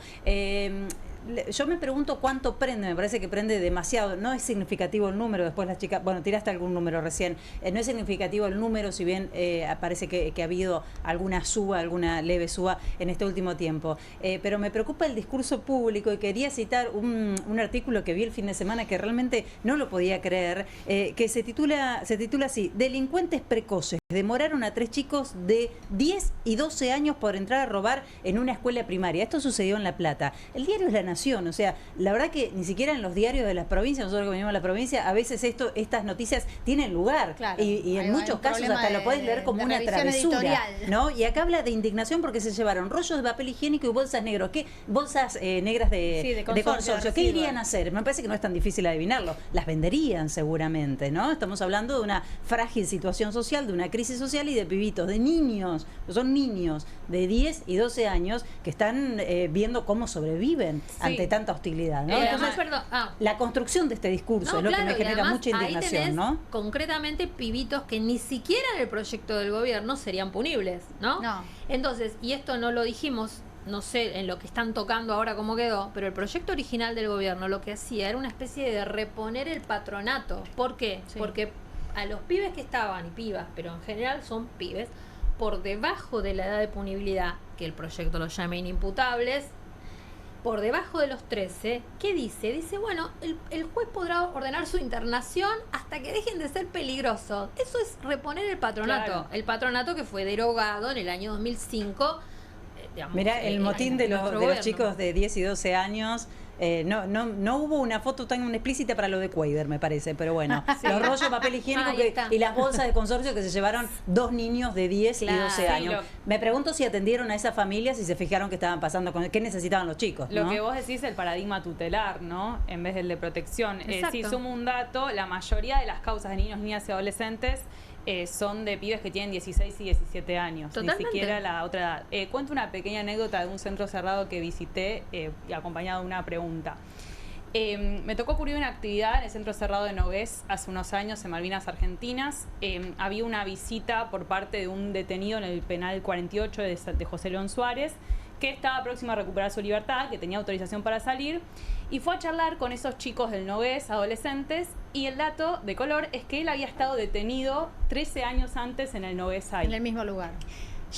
Yo me pregunto cuánto prende, me parece que prende demasiado, no es significativo el número, después las chicas, bueno, tiraste algún número recién, no es significativo el número, si bien parece que ha habido alguna suba, alguna leve suba en este último tiempo, pero me preocupa el discurso público y quería citar un artículo que vi el fin de semana que realmente no lo podía creer, que se titula así: delincuentes precoces demoraron a 3 chicos de 10 y 12 años por entrar a robar en una escuela primaria. Esto sucedió en La Plata. El diario es La Nación, o sea, la verdad que ni siquiera en los diarios de las provincias, nosotros que venimos a la provincia, a veces estas noticias tienen lugar, claro, y en muchos casos hasta lo podés leer como una travesura, ¿no? Y acá habla de indignación porque se llevaron rollos de papel higiénico y bolsas negras. ¿Qué bolsas negras de consorcio? ¿Qué irían a hacer? Me parece que no es tan difícil adivinarlo. Las venderían seguramente, ¿no? Estamos hablando de una frágil situación social, de una crisis social y de pibitos, de niños, son niños de 10 y 12 años que están viendo cómo sobreviven ante tanta hostilidad, ¿no? Entonces, la construcción de este discurso es lo que me genera mucha indignación, ahí ¿no? Concretamente pibitos que ni siquiera en el proyecto del gobierno serían punibles, ¿no? Entonces, y esto no lo dijimos, no sé en lo que están tocando ahora cómo quedó, pero el proyecto original del gobierno lo que hacía era una especie de reponer el patronato. ¿Por qué? Porque a los pibes que estaban, y pibas, pero en general son pibes, por debajo de la edad de punibilidad, que el proyecto lo llama inimputables, por debajo de los 13, ¿qué dice? Dice, bueno, el juez podrá ordenar su internación hasta que dejen de ser peligrosos. Eso es reponer el patronato. Claro. El patronato que fue derogado en el año 2005. Mirá, el motín de los chicos de 10 y 12 años. No hubo una foto tan explícita para lo de Cuader, me parece, pero bueno, los rollos de papel higiénico y las bolsas de consorcio que se llevaron 2 niños de 10 y 12 años. Me pregunto si atendieron a esas familias y se fijaron qué estaban pasando, qué necesitaban los chicos, ¿no? Lo que vos decís, el paradigma tutelar, ¿no? En vez del de protección. Si sumo un dato, la mayoría de las causas de niños, niñas y adolescentes son de pibes que tienen 16 y 17 años. Totalmente. Ni siquiera la otra edad. Cuento una pequeña anécdota de un centro cerrado que visité y acompañado de una pregunta. Me tocó cubrir una actividad en el centro cerrado de Nogués hace unos años en Malvinas Argentinas. Había una visita por parte de un detenido en el penal 48 de José León Suárez, que estaba próximo a recuperar su libertad, que tenía autorización para salir, y fue a charlar con esos chicos del Nogués, adolescentes, y el dato de color es que él había estado detenido 13 años antes en el Nogués. En el mismo lugar.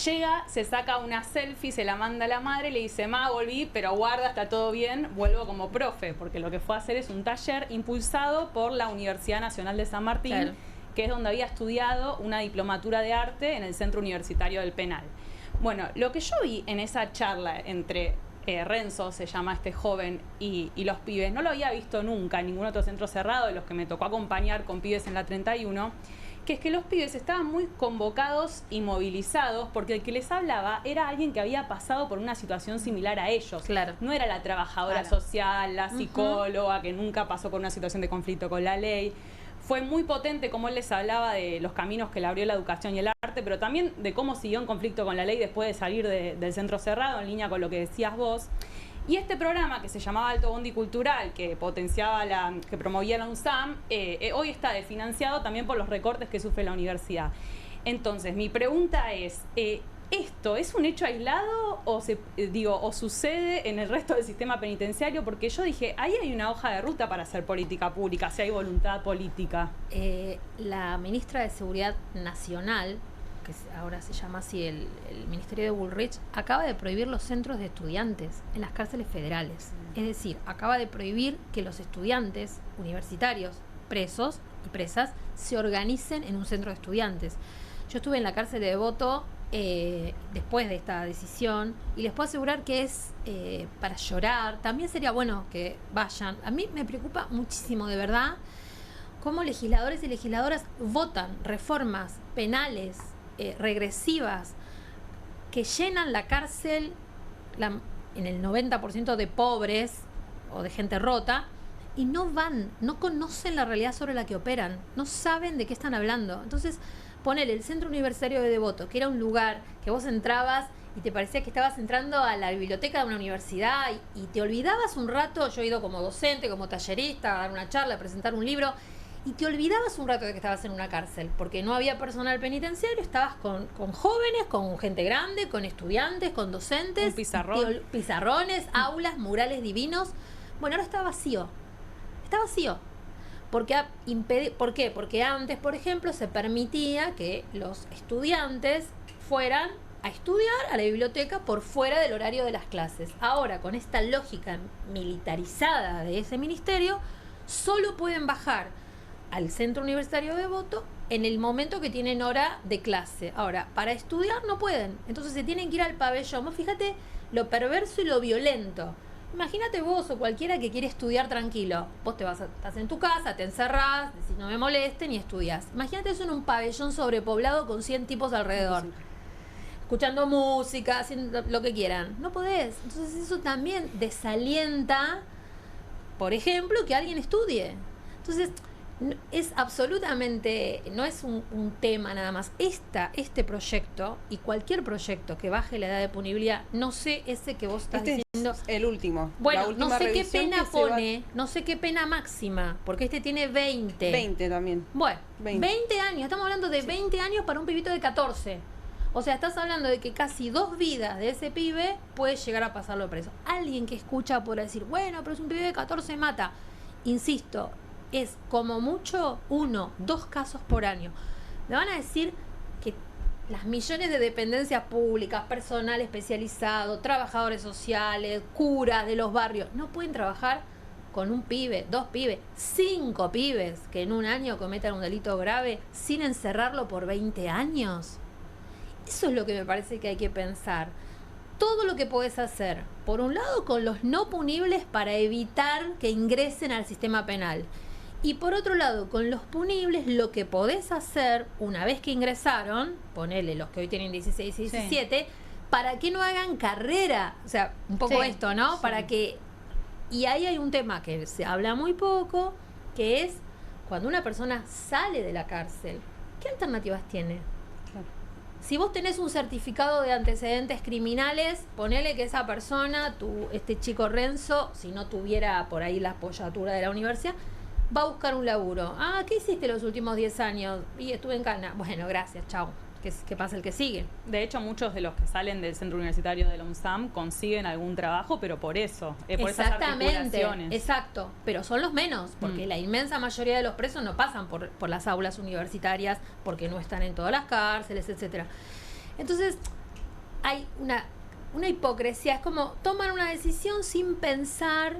Llega, se saca una selfie, se la manda a la madre, le dice: ma, volví, pero guarda, está todo bien, vuelvo como profe, porque lo que fue a hacer es un taller impulsado por la Universidad Nacional de San Martín, claro, que es donde había estudiado una diplomatura de arte en el Centro Universitario del Penal. Bueno, lo que yo vi en esa charla entre Renzo, se llama este joven, y los pibes, no lo había visto nunca en ningún otro centro cerrado de los que me tocó acompañar con pibes en la 31, que es que los pibes estaban muy convocados y movilizados porque el que les hablaba era alguien que había pasado por una situación similar a ellos. Claro. No era la trabajadora social, la psicóloga, que nunca pasó por una situación de conflicto con la ley. Fue muy potente como él les hablaba de los caminos que le abrió la educación y el arte, pero también de cómo siguió en conflicto con la ley después de salir del centro cerrado, en línea con lo que decías vos. Y este programa que se llamaba Alto Bondi Cultural, que potenciaba que promovía la UNSAM, hoy está desfinanciado también por los recortes que sufre la universidad. Entonces, mi pregunta es, ¿esto es un hecho aislado o sucede en el resto del sistema penitenciario? Porque yo dije, ahí hay una hoja de ruta para hacer política pública, si hay voluntad política. La ministra de Seguridad Nacional, que ahora se llama así el Ministerio de Bullrich, acaba de prohibir los centros de estudiantes en las cárceles federales. Es decir, acaba de prohibir que los estudiantes universitarios, presos y presas, se organicen en un centro de estudiantes. Yo estuve en la cárcel de Devoto después de esta decisión y les puedo asegurar que es para llorar. También sería bueno que vayan. A mí me preocupa muchísimo, de verdad, cómo legisladores y legisladoras votan reformas penales regresivas que llenan la cárcel en el 90% de pobres o de gente rota, y no conocen la realidad sobre la que operan, no saben de qué están hablando. Entonces, ponele el Centro Universitario de Devoto, que era un lugar que vos entrabas y te parecía que estabas entrando a la biblioteca de una universidad y te olvidabas un rato. Yo he ido como docente, como tallerista, a dar una charla, a presentar un libro, y te olvidabas un rato de que estabas en una cárcel, porque no había personal penitenciario, estabas con jóvenes, con gente grande, con estudiantes, con docentes, pizarrones, aulas, murales divinos. Bueno, ahora está vacío. Está vacío. ¿Por qué? Porque antes, por ejemplo, se permitía que los estudiantes fueran a estudiar a la biblioteca por fuera del horario de las clases. Ahora, con esta lógica militarizada de ese ministerio, solo pueden bajar al Centro Universitario de Devoto en el momento que tienen hora de clase. Ahora, para estudiar no pueden. Entonces se tienen que ir al pabellón. Vos fíjate lo perverso y lo violento. Imagínate vos o cualquiera que quiere estudiar tranquilo. Vos estás en tu casa, te encerrás, decís no me molesten y estudias. Imagínate eso en un pabellón sobrepoblado con 100 tipos alrededor. Sí. Escuchando música, haciendo lo que quieran. No podés. Entonces eso también desalienta, por ejemplo, que alguien estudie. Entonces es absolutamente, no es un tema nada más. Este proyecto y cualquier proyecto que baje la edad de punibilidad, no sé ese que vos estás diciendo. Es el último. Bueno, no sé qué pena pone, no sé qué pena máxima, porque este tiene 20. 20 también. Bueno, 20 años, estamos hablando de 20 años para un pibito de 14. O sea, estás hablando de que casi 2 vidas de ese pibe puede llegar a pasarlo preso. Alguien que escucha por decir, bueno, pero es un pibe de 14, mata. Insisto, es como mucho 1, 2 casos por año. Me van a decir que las millones de dependencias públicas, personal especializado, trabajadores sociales, curas de los barrios, no pueden trabajar con un pibe, 2 pibes, 5 pibes que en un año cometan un delito grave sin encerrarlo por 20 años. Eso es lo que me parece que hay que pensar. Todo lo que podés hacer, por un lado, con los no punibles para evitar que ingresen al sistema penal. Y por otro lado, con los punibles, lo que podés hacer una vez que ingresaron, ponele los que hoy tienen 16 y 17, sí, para que no hagan carrera. O sea, un poco sí, esto, ¿no? Sí. Para que... Y ahí hay un tema que se habla muy poco, que es cuando una persona sale de la cárcel, ¿qué alternativas tiene? Claro. Si vos tenés un certificado de antecedentes criminales, ponele que esa persona, este chico Renzo, si no tuviera por ahí la apoyatura de la universidad, va a buscar un laburo. Ah, ¿qué hiciste los últimos 10 años? Y estuve en Cana. Bueno, gracias, chao. Que pasa el que sigue. De hecho, muchos de los que salen del Centro Universitario de la UNSAM consiguen algún trabajo, pero por eso, por esas articulaciones. Exacto, pero son los menos, porque la inmensa mayoría de los presos no pasan por las aulas universitarias, porque no están en todas las cárceles, etcétera. Entonces, hay una hipocresía, es como toman una decisión sin pensar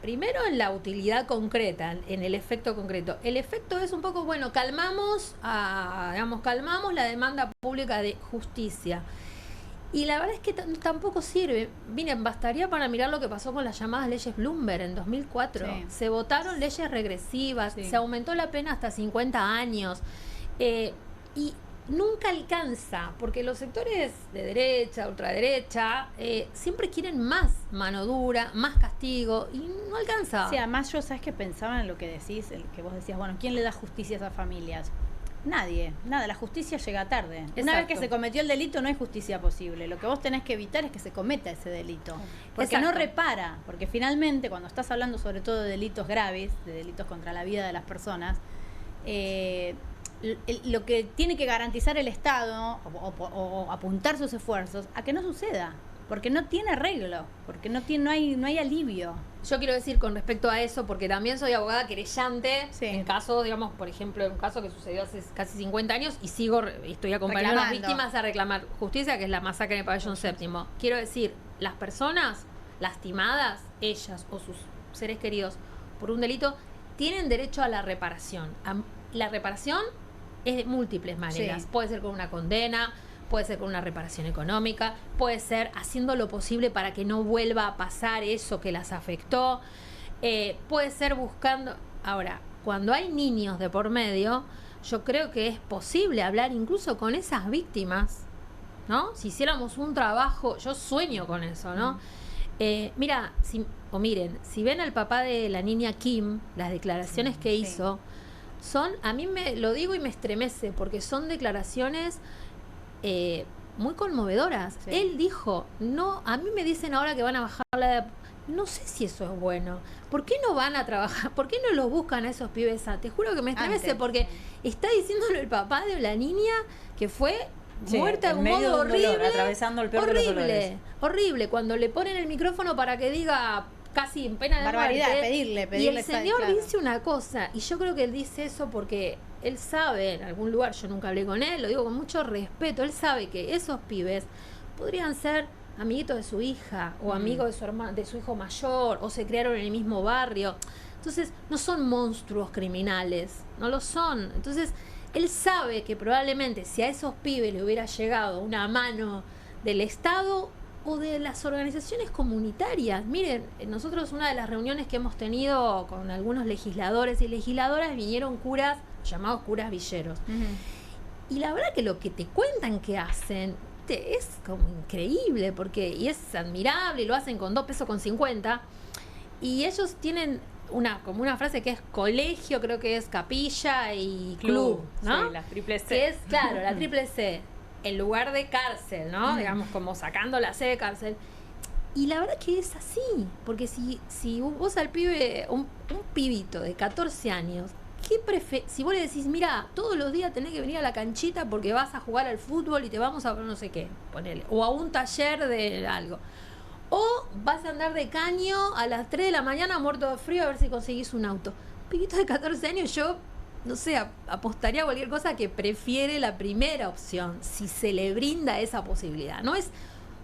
primero en la utilidad concreta, en el efecto concreto. El efecto es un poco, bueno, calmamos la demanda pública de justicia. Y la verdad es que tampoco sirve. Miren, bastaría para mirar lo que pasó con las llamadas leyes Bloomberg en 2004. Sí. Se votaron leyes regresivas, sí, se aumentó la pena hasta 50 años. Y nunca alcanza, porque los sectores de derecha, ultraderecha, siempre quieren más mano dura, más castigo, y no alcanza. Sí, además yo, ¿sabes qué pensaba en lo que decís? El que vos decías, bueno, ¿quién le da justicia a esas familias? Nadie, nada, la justicia llega tarde. Exacto. Una vez que se cometió el delito no hay justicia posible. Lo que vos tenés que evitar es que se cometa ese delito. Porque exacto, no repara, porque finalmente cuando estás hablando sobre todo de delitos graves, de delitos contra la vida de las personas, lo que tiene que garantizar el Estado o apuntar sus esfuerzos a que no suceda, porque no tiene arreglo, porque no hay alivio. Yo quiero decir con respecto a eso, porque también soy abogada querellante, sí, en caso, digamos, por ejemplo, en un caso que sucedió hace casi 50 años y estoy acompañando a las víctimas a reclamar justicia, que es la masacre en el pabellón séptimo. Quiero decir, las personas lastimadas, ellas o sus seres queridos por un delito, tienen derecho a la reparación. La reparación es de múltiples maneras. Sí. Puede ser con una condena, puede ser con una reparación económica, puede ser haciendo lo posible para que no vuelva a pasar eso que las afectó, puede ser buscando... Ahora, cuando hay niños de por medio, yo creo que es posible hablar incluso con esas víctimas, ¿no? Si hiciéramos un trabajo, yo sueño con eso, ¿no? Mira, miren, si ven al papá de la niña Kim, las declaraciones que hizo, a mí me lo digo y me estremece, porque son declaraciones muy conmovedoras. Él dijo, no, a mí me dicen ahora que van a bajar no sé si eso es bueno. ¿Por qué no van a trabajar? ¿Por qué no los buscan a esos pibes? Te juro que me estremece porque está diciéndolo el papá de la niña que fue muerta de un modo horrible, atravesando el peor de los dolores. Horrible, cuando le ponen el micrófono para que diga casi en pena de barbaridad, muerte. pedirle y el señor dice una cosa, y yo creo que él dice eso porque él sabe, en algún lugar, yo nunca hablé con él, lo digo con mucho respeto, él sabe que esos pibes podrían ser amiguitos de su hija o amigos de su hermano, de su hijo mayor, o se criaron en el mismo barrio. Entonces, no son monstruos criminales, no lo son. Entonces, él sabe que probablemente si a esos pibes le hubiera llegado una mano del Estado o de las organizaciones comunitarias. Miren, nosotros una de las reuniones que hemos tenido con algunos legisladores y legisladoras, vinieron curas, llamados curas villeros. Y la verdad que lo que te cuentan que hacen es como increíble, y es admirable, y lo hacen con 2,50 pesos. Y ellos tienen como una frase que es colegio, creo que es capilla y club, ¿no? Sí, la triple C. Que es, claro, la triple C, en lugar de cárcel, ¿no? Digamos, como sacando la C de cárcel. Y la verdad que es así, porque si vos al pibe, un pibito de 14 años, si vos le decís, mira, todos los días tenés que venir a la canchita porque vas a jugar al fútbol y te vamos a no sé qué, ponele, o a un taller de algo, o vas a andar de caño a las 3 de la mañana muerto de frío a ver si conseguís un auto. Pibito de 14 años, yo no sé, apostaría a cualquier cosa que prefiere la primera opción, si se le brinda esa posibilidad. No es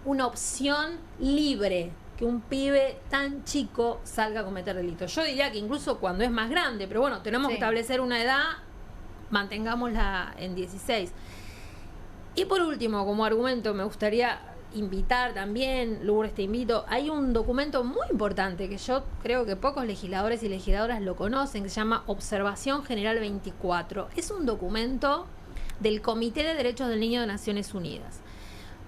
una opción libre que un pibe tan chico salga a cometer delitos. Yo diría que incluso cuando es más grande, pero bueno, tenemos que establecer una edad, mantengámosla en 16. Y por último, como argumento, me gustaría invitar también, Lourdes, te invito, hay un documento muy importante que yo creo que pocos legisladores y legisladoras lo conocen, que se llama Observación General 24. Es un documento del Comité de Derechos del Niño de Naciones Unidas.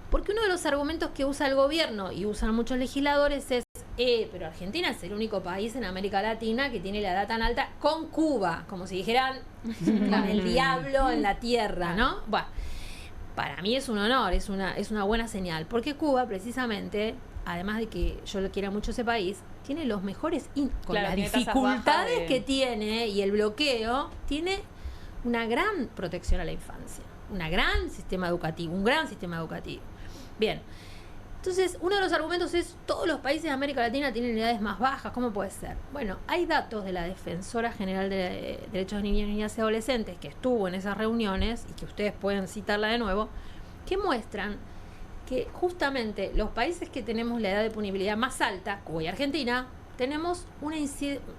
Porque uno de los argumentos que usa el gobierno y usan muchos legisladores es, pero Argentina es el único país en América Latina que tiene la edad tan alta con Cuba, como si dijeran con el diablo en la tierra, ¿no? Bueno, para mí es un honor, es una buena señal, porque Cuba precisamente, además de que yo le quiera mucho ese país, tiene los mejores, con las dificultades que tiene y el bloqueo, tiene una gran protección a la infancia, un gran sistema educativo. Bien, entonces uno de los argumentos es, todos los países de América Latina tienen edades más bajas, ¿cómo puede ser? Bueno, hay datos de la Defensora General de Derechos de Niños, Niñas y Adolescentes, que estuvo en esas reuniones, y que ustedes pueden citarla de nuevo, que muestran que justamente los países que tenemos la edad de punibilidad más alta, Cuba y Argentina, tenemos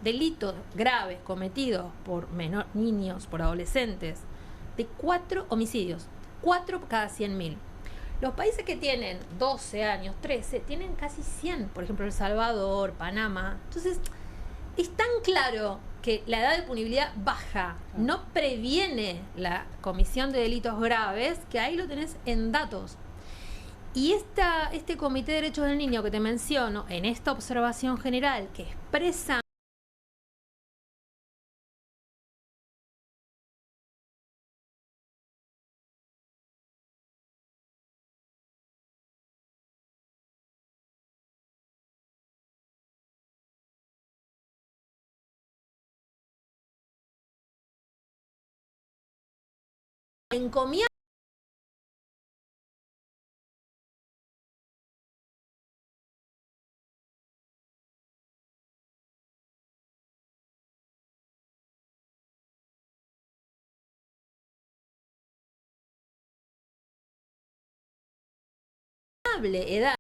delitos graves cometidos por niños, por adolescentes, de 4 homicidios, 4 cada 100.000. Los países que tienen 12 años, 13, tienen casi 100, por ejemplo, El Salvador, Panamá. Entonces, es tan claro que la edad de punibilidad baja, no previene la comisión de delitos graves, que ahí lo tenés en datos. Y este Comité de Derechos del Niño que te menciono, en esta observación general que expresa encomiable edad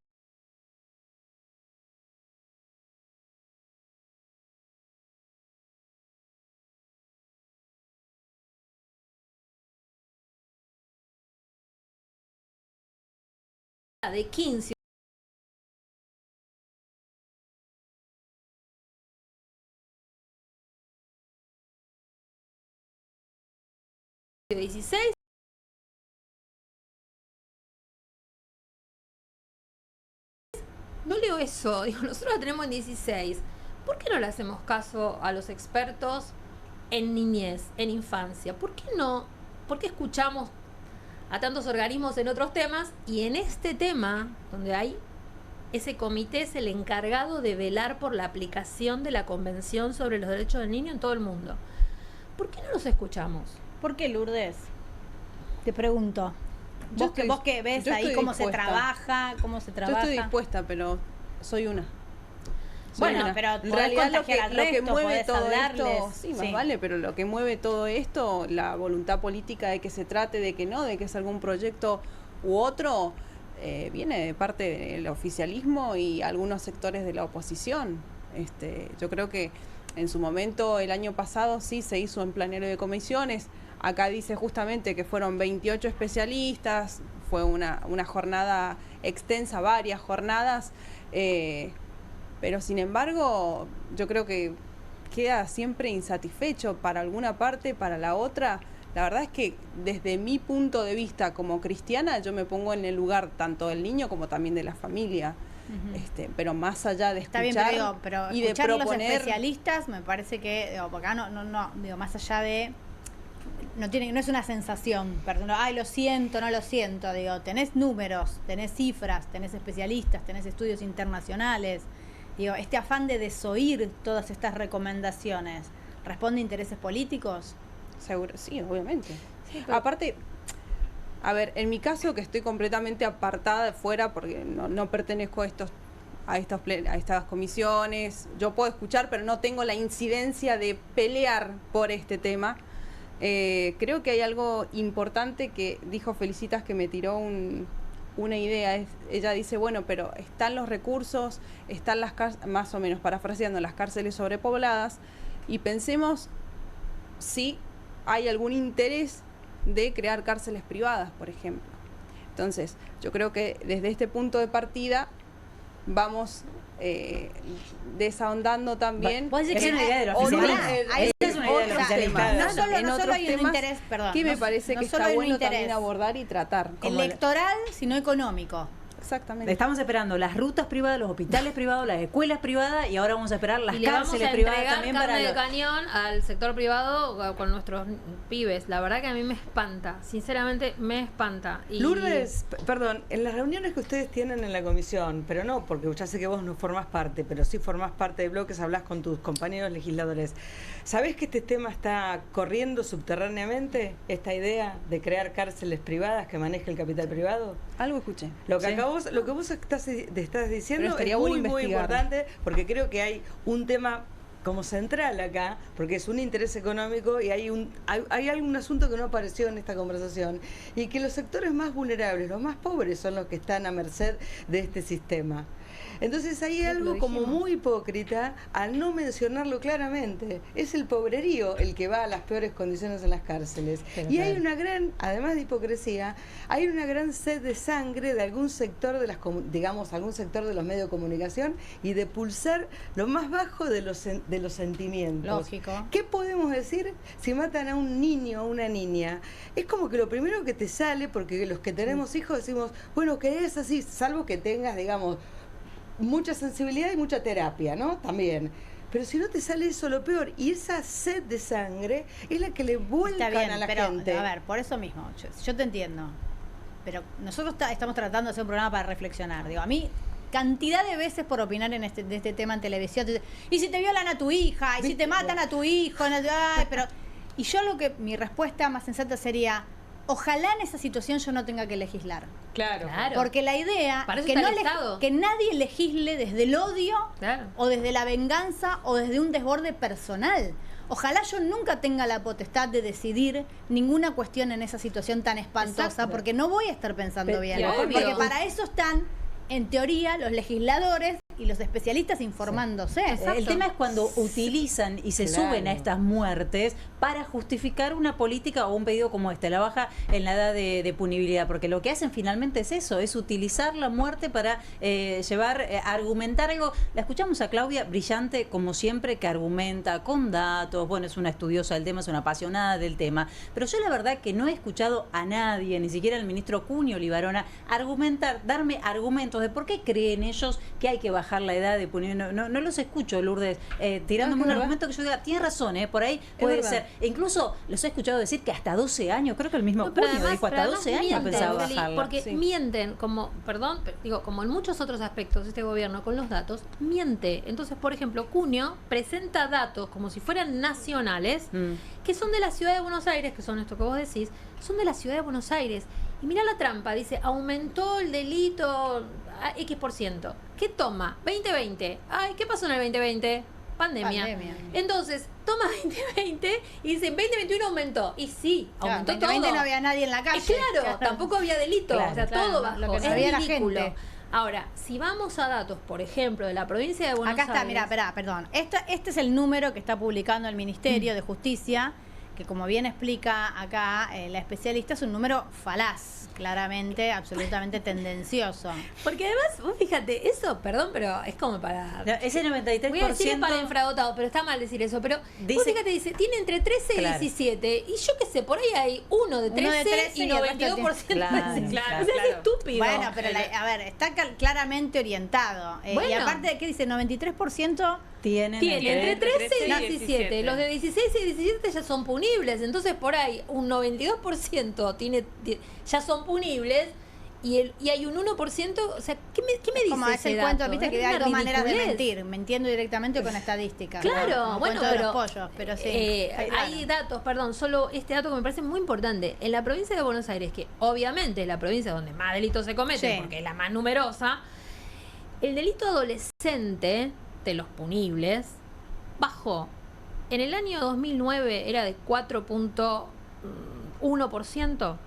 de 15 o 16 veo eso, digo, nosotros la tenemos en 16. ¿Por qué no le hacemos caso a los expertos en niñez, en infancia? ¿Por qué no? ¿Por qué escuchamos a tantos organismos en otros temas y en este tema, donde hay ese comité, es el encargado de velar por la aplicación de la Convención sobre los Derechos del Niño en todo el mundo? ¿Por qué no los escuchamos? ¿Por qué, Lourdes? Te pregunto. Vos que ves ahí cómo se trabaja, Yo estoy dispuesta, pero soy una. Bueno, pero en realidad lo que mueve todo hablarles. esto, sí, más vale, pero lo que mueve todo esto, la voluntad política de que se trate, de que no, de que es algún proyecto u otro, viene de parte del oficialismo y algunos sectores de la oposición. Yo creo que en su momento, el año pasado, sí se hizo en plenario de comisiones. Acá dice justamente que fueron 28 especialistas, fue una jornada extensa, varias jornadas, pero sin embargo yo creo que queda siempre insatisfecho para alguna parte, para la otra. La verdad es que desde mi punto de vista como cristiana, yo me pongo en el lugar tanto del niño como también de la familia. Pero más allá de escuchar, está bien, pero y de proponer los especialistas, me parece que acá no, más allá de no es una sensación, perdón, ay, lo siento, no lo siento, digo, tenés números, tenés cifras, tenés especialistas, tenés estudios internacionales, digo, este afán de desoír todas estas recomendaciones, ¿responde a intereses políticos? Seguro, sí, obviamente. Sí, pero aparte, a ver, en mi caso, que estoy completamente apartada de fuera porque no pertenezco a estas comisiones, yo puedo escuchar, pero no tengo la incidencia de pelear por este tema. Creo que hay algo importante que dijo Felicitas, que me tiró una idea. Ella dice, bueno, pero están los recursos, están las más o menos parafraseando, las cárceles sobrepobladas, y pensemos si hay algún interés de crear cárceles privadas, por ejemplo. Entonces, yo creo que desde este punto de partida vamos desahondando también. ¿Puede ser que es una idea de los no solo hay un interés, perdón. Que me parece que está bueno también abordar y tratar. Electoral, sino económico. Exactamente. Estamos esperando las rutas privadas, los hospitales privados, las escuelas privadas, y ahora vamos a esperar las cárceles privadas también para de cañón al sector privado con nuestros pibes. La verdad que a mí me espanta, sinceramente me espanta. Lourdes, perdón, en las reuniones que ustedes tienen en la comisión, pero no, porque ya sé que vos no formás parte, pero sí formás parte de bloques, hablás con tus compañeros legisladores. ¿Sabés que este tema está corriendo subterráneamente, esta idea de crear cárceles privadas que maneje el capital privado? Algo escuché. Lo que vos estás diciendo es muy importante, porque creo que hay un tema como central acá, porque es un interés económico y hay algún asunto que no apareció en esta conversación, y que los sectores más vulnerables, los más pobres, son los que están a merced de este sistema. Entonces hay algo como muy hipócrita al no mencionarlo claramente. Es el pobrerío el que va a las peores condiciones en las cárceles. Y hay una gran, además de hipocresía, hay una gran sed de sangre de algún sector de algún sector de los medios de comunicación, y de pulsar lo más bajo de los sentimientos. Lógico. ¿Qué podemos decir si matan a un niño o una niña? Es como que lo primero que te sale, porque los que tenemos hijos decimos, bueno, que es así, salvo que tengas, digamos, mucha sensibilidad y mucha terapia, ¿no? También. Pero si no te sale eso, lo peor. Y esa sed de sangre es la que le vuelcan a la gente. A ver, por eso mismo, yo te entiendo. Pero nosotros estamos tratando de hacer un programa para reflexionar. Digo, a mí, cantidad de veces por opinar de este tema en televisión. Y si te violan a tu hija, y si te matan a tu hijo. Y yo mi respuesta más sensata sería, ojalá en esa situación yo no tenga que legislar. Claro. Porque la idea que nadie legisle desde el odio, o desde la venganza, o desde un desborde personal. Ojalá yo nunca tenga la potestad de decidir ninguna cuestión en esa situación tan espantosa, porque no voy a estar pensando bien. Porque para eso están, en teoría, los legisladores y los especialistas informándose. El tema es cuando utilizan y se suben a estas muertes para justificar una política o un pedido como este, la baja en la edad de punibilidad, porque lo que hacen finalmente es eso, es utilizar la muerte para argumentar algo. La escuchamos a Claudia, brillante como siempre, que argumenta con datos, bueno, es una estudiosa del tema, es una apasionada del tema, pero yo la verdad que no he escuchado a nadie, ni siquiera al ministro Cunio Libarona, darme argumentos de por qué creen ellos que hay que bajar bajar la edad de punir. No los escucho, Lourdes, tirándome un argumento que yo diga, tiene razón, por ahí puede ser. E incluso los he escuchado decir que hasta 12 años, creo que el mismo Cunio dijo, hasta 12 años pensaba bajarla. Porque mienten, como en muchos otros aspectos de este gobierno con los datos, miente. Entonces, por ejemplo, Cunio presenta datos como si fueran nacionales, que son de la ciudad de Buenos Aires, que son esto que vos decís, son de la ciudad de Buenos Aires. Y mirá la trampa, dice, aumentó el delito a X%. ¿Qué toma? 2020. Ay, ¿qué pasó en el 2020? Pandemia. Entonces, toma 2020 y dice, 2021 aumentó. Y sí, aumentó todo. En 2020 no había nadie en la calle. Claro, tampoco había delito. Claro, o sea, todo bajó. Lo que sabía la gente. Ahora, si vamos a datos, por ejemplo, de la provincia de Buenos Aires... Acá está, mirá, perdón. Este es el número que está publicando el Ministerio de Justicia, que como bien explica acá la especialista, es un número falaz, claramente, absolutamente tendencioso. Porque además, vos fíjate, eso, perdón, pero es como para... No, ese 93%... Voy a decir para infradotado, pero está mal decir eso, pero vos fíjate, dice, tiene entre 13 y 17, y yo qué sé, por ahí hay uno de 13 y 92%. Claro. Es estúpido. Bueno, pero a ver, está claramente orientado. Bueno. Y aparte, ¿qué dice? 93%... Tiene entre 13 y 17. Los de 16 y 17 ya son punibles. Entonces, por ahí, un 92% ya son punibles y hay un 1%. O sea, ¿qué me dice como ese el dato? cuento, viste, que hay dos maneras de ridiculez. mentir. Mintiendo directamente o con estadísticas. Claro, ¿no? Bueno, de pero los pollos, pero sí. Hay datos, solo este dato que me parece muy importante. En la provincia de Buenos Aires, que obviamente es la provincia donde más delitos se cometen, porque es la más numerosa, el delito adolescente de los punibles bajó. En el año 2009 era de 4.1%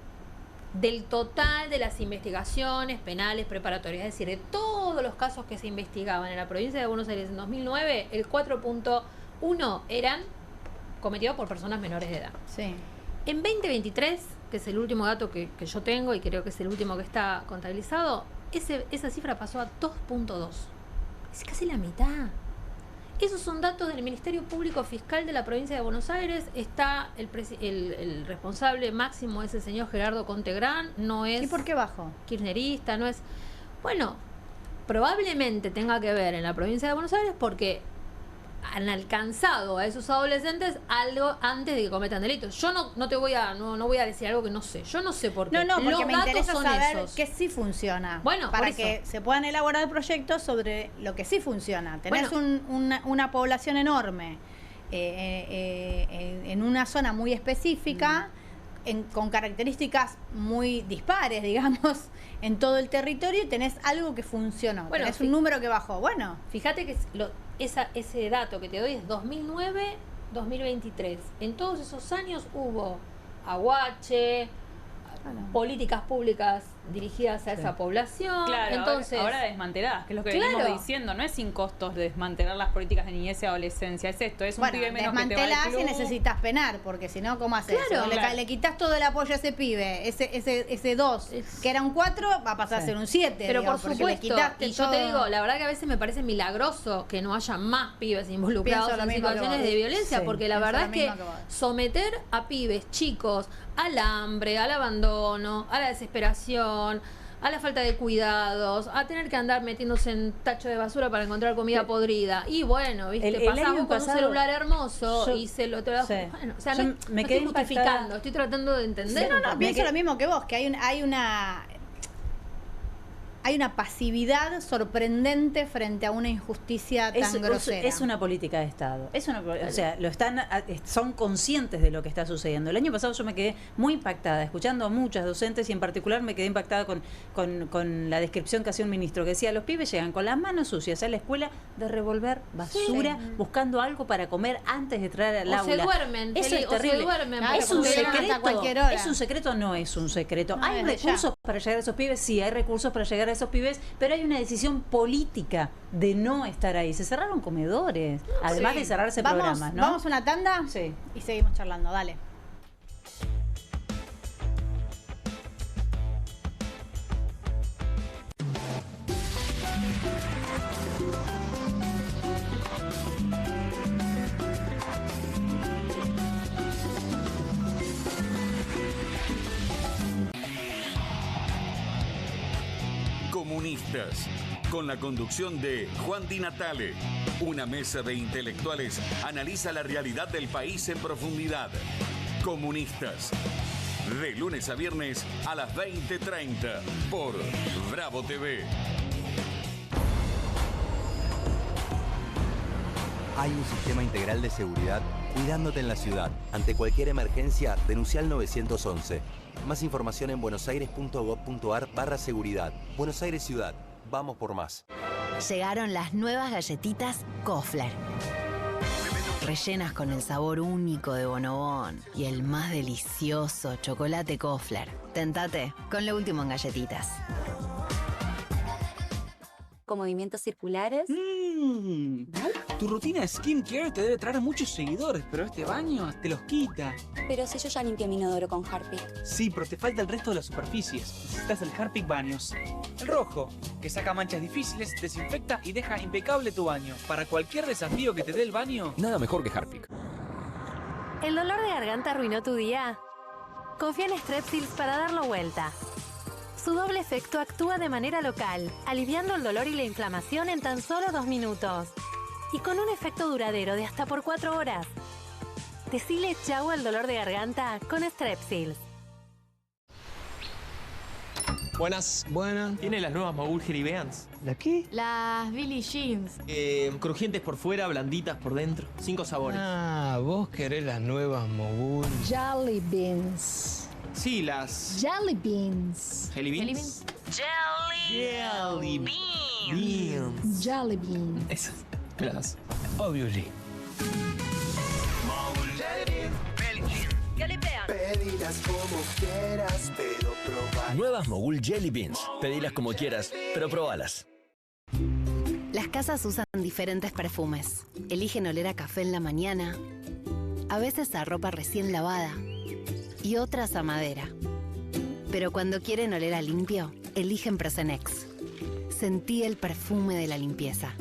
del total de las investigaciones penales preparatorias, es decir, de todos los casos que se investigaban en la provincia de Buenos Aires en 2009, el 4.1 eran cometidos por personas menores de edad. Sí. En 2023, que es el último dato que yo tengo y creo que es el último que está contabilizado, esa cifra pasó a 2.2. Es casi la mitad. Esos son datos del Ministerio Público Fiscal de la provincia de Buenos Aires. Está el responsable máximo, es el señor Gerardo Contegrán. No es... ¿Y por qué bajó? Kirchnerista, no es... Bueno, probablemente tenga que ver en la provincia de Buenos Aires porque han alcanzado a esos adolescentes algo antes de que cometan delitos. Yo no voy a decir algo que no sé. Yo no sé por qué. No, porque los me datos interesa son saber esos. que sí funciona. Bueno, para que se puedan elaborar proyectos sobre lo que sí funciona. Tenés una población enorme en una zona muy específica, con características muy dispares, digamos, en todo el territorio, y tenés algo que funcionó. Bueno, tenés un número que bajó. Bueno, fíjate que ese dato que te doy es 2009-2023. En todos esos años hubo aguache, políticas públicas dirigidas a esa población. Claro, entonces ahora desmanteladas, que es lo que venimos diciendo, no es sin costos de desmantelar las políticas de niñez y adolescencia, es esto, es un pibe menos que te va al club. Si necesitas penar, porque si no, ¿cómo haces? Claro. Le quitas todo el apoyo a ese pibe, ese 2, que era un 4, va a pasar a ser un 7. Pero digamos, por porque supuesto, le quitaste y yo todo. te digo, la verdad que a veces me parece milagroso que no haya más pibes involucrados Pienso lo en mismo que situaciones vos. de violencia, Sí, porque la pienso verdad lo es que mismo que vos. someter a pibes chicos al hambre, al abandono, a la desesperación, a la falta de cuidados, a tener que andar metiéndose en tacho de basura para encontrar comida podrida. Y bueno, viste, El pasamos año con pasado, un celular hermoso yo- y se lo te lo sí. bueno, o sea, Yo no me estoy quedé justificando, impactada. estoy tratando de entender. No, pienso lo mismo que vos, que hay una pasividad sorprendente frente a una injusticia tan grosera. Es una política de Estado. O sea, son conscientes de lo que está sucediendo. El año pasado yo me quedé muy impactada, escuchando a muchas docentes, y en particular me quedé impactada con la descripción que hacía un ministro, que decía: los pibes llegan con las manos sucias a la escuela de revolver basura, buscando algo para comer antes de entrar al O aula. se duermen, Eso Feli, es o se terrible. duermen, ¿Es porque un llegan secreto? hasta cualquier hora. ¿Es un secreto? No es un secreto. No, ¿Hay desde recursos para llegar a esos pibes? Sí, hay recursos para llegar a esos pibes, pero hay una decisión política de no estar ahí. Se cerraron comedores, además de cerrarse programas, ¿no? Vamos a una tanda Sí. y seguimos charlando, dale. Comunistas, con la conducción de Juan Di Natale. Una mesa de intelectuales analiza la realidad del país en profundidad. Comunistas. De lunes a viernes a las 20:30 por Bravo TV. Hay un sistema integral de seguridad cuidándote en la ciudad. Ante cualquier emergencia, denuncia al 911. Más información en buenosaires.gov.ar/seguridad. Buenos Aires Ciudad. Vamos por más. Llegaron las nuevas galletitas Kofler. Rellenas con el sabor único de Bonobón y el más delicioso chocolate Kofler. Tentate con lo último en galletitas. Con movimientos circulares. Tu rutina de skincare te debe traer muchos seguidores, pero este baño te los quita. Pero si yo ya limpié mi inodoro con Harpic. Sí, pero te falta el resto de las superficies. Necesitas el Harpic Baños. El rojo, que saca manchas difíciles, desinfecta y deja impecable tu baño. Para cualquier desafío que te dé el baño, nada mejor que Harpic. ¿El dolor de garganta arruinó tu día? Confía en Strepsils para darlo vuelta. Su doble efecto actúa de manera local, aliviando el dolor y la inflamación en tan solo 2 minutos. Y con un efecto duradero de hasta por 4 horas. Decile chau al dolor de garganta con Strepsils. Buenas. ¿Tiene las nuevas Mogul Jelly Beans? ¿La qué? Las Billie Jeans. Crujientes por fuera, blanditas por dentro. 5 sabores. Ah, vos querés las nuevas Mogul. Jelly Beans. Sí, las... Jelly Beans. ¿Jelly Beans? Jelly Beans. Jelly Beans. Esas. Las. Obviously. Pedirás como quieras, pero probar. Nuevas Mogul Jelly Beans. Pedilas como quieras, pero probalas. Las casas usan diferentes perfumes. Eligen oler a café en la mañana, a veces a ropa recién lavada y otras a madera. Pero cuando quieren oler a limpio, eligen Prosenex. Sentí el perfume de la limpieza.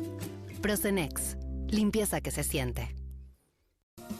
Prosenex, limpieza que se siente.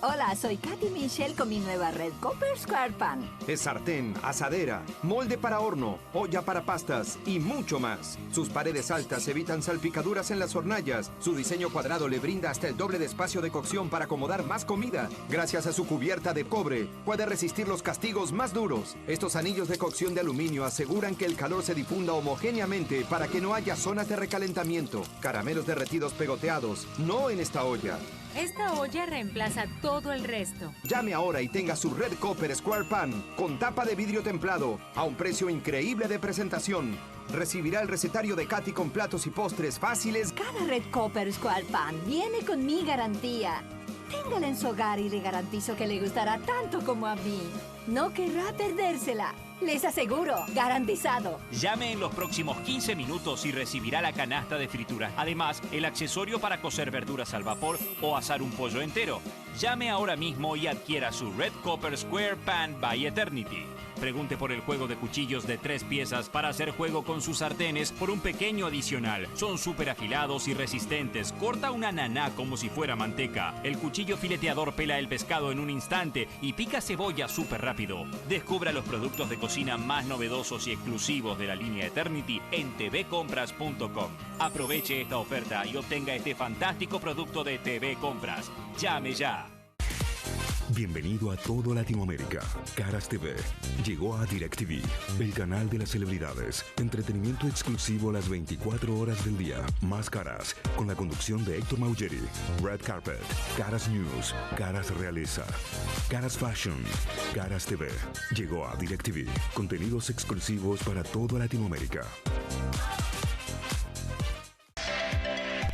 Hola, soy Katy Michelle con mi nueva Red Copper Square Pan. Es sartén, asadera, molde para horno, olla para pastas y mucho más. Sus paredes altas evitan salpicaduras en las hornallas. Su diseño cuadrado le brinda hasta el doble de espacio de cocción para acomodar más comida. Gracias a su cubierta de cobre, puede resistir los castigos más duros. Estos anillos de cocción de aluminio aseguran que el calor se difunda homogéneamente para que no haya zonas de recalentamiento. Caramelos derretidos pegoteados, no en esta olla. Esta olla reemplaza todo el resto. Llame ahora y tenga su Red Copper Square Pan con tapa de vidrio templado a un precio increíble de presentación. Recibirá el recetario de Katy con platos y postres fáciles. Cada Red Copper Square Pan viene con mi garantía. Téngala en su hogar y le garantizo que le gustará tanto como a mí. No querrá perdérsela. Les aseguro, garantizado. Llame en los próximos 15 minutos y recibirá la canasta de fritura. Además, el accesorio para cocer verduras al vapor o asar un pollo entero. Llame ahora mismo y adquiera su Red Copper Square Pan by Eternity. Pregunte por el juego de cuchillos de 3 piezas para hacer juego con sus sartenes por un pequeño adicional. Son súper afilados y resistentes. Corta una naná como si fuera manteca. El cuchillo fileteador pela el pescado en un instante y pica cebolla súper rápido. Descubra los productos de cocina más novedosos y exclusivos de la línea Eternity en tvcompras.com. Aproveche esta oferta y obtenga este fantástico producto de TV Compras. Llame ya. Bienvenido a todo Latinoamérica. Caras TV llegó a DirecTV, el canal de las celebridades. Entretenimiento exclusivo las 24 horas del día. Más Caras, con la conducción de Héctor Maugeri. Red Carpet, Caras News, Caras Realeza, Caras Fashion, Caras TV. Llegó a DirecTV. Contenidos exclusivos para toda Latinoamérica.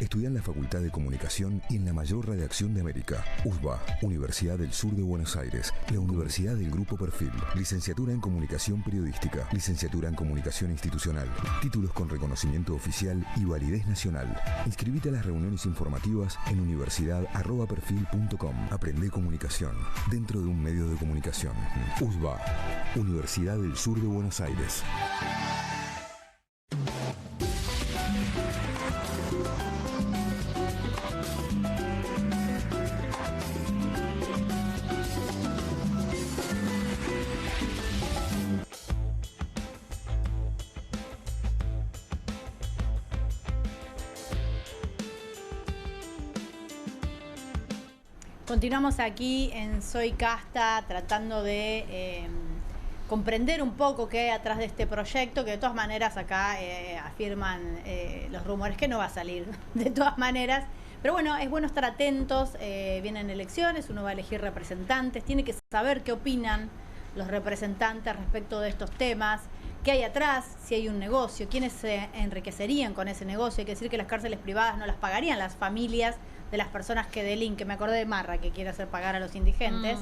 Estudia en la Facultad de Comunicación y en la mayor redacción de América. USBA, Universidad del Sur de Buenos Aires. La Universidad del Grupo Perfil. Licenciatura en Comunicación Periodística. Licenciatura en Comunicación Institucional. Títulos con reconocimiento oficial y validez nacional. Inscribite a las reuniones informativas en universidad@perfil.com. Aprende comunicación dentro de un medio de comunicación. USBA, Universidad del Sur de Buenos Aires. Continuamos aquí en Soy Casta tratando de comprender un poco qué hay atrás de este proyecto, que de todas maneras acá afirman los rumores que no va a salir de todas maneras. Pero bueno, es bueno estar atentos, vienen elecciones, uno va a elegir representantes, tiene que saber qué opinan los representantes respecto de estos temas, qué hay atrás, si hay un negocio, quiénes se enriquecerían con ese negocio. Hay que decir que las cárceles privadas no las pagarían las familias de las personas que delinquen. Me acordé de Marra, que quiere hacer pagar a los indigentes,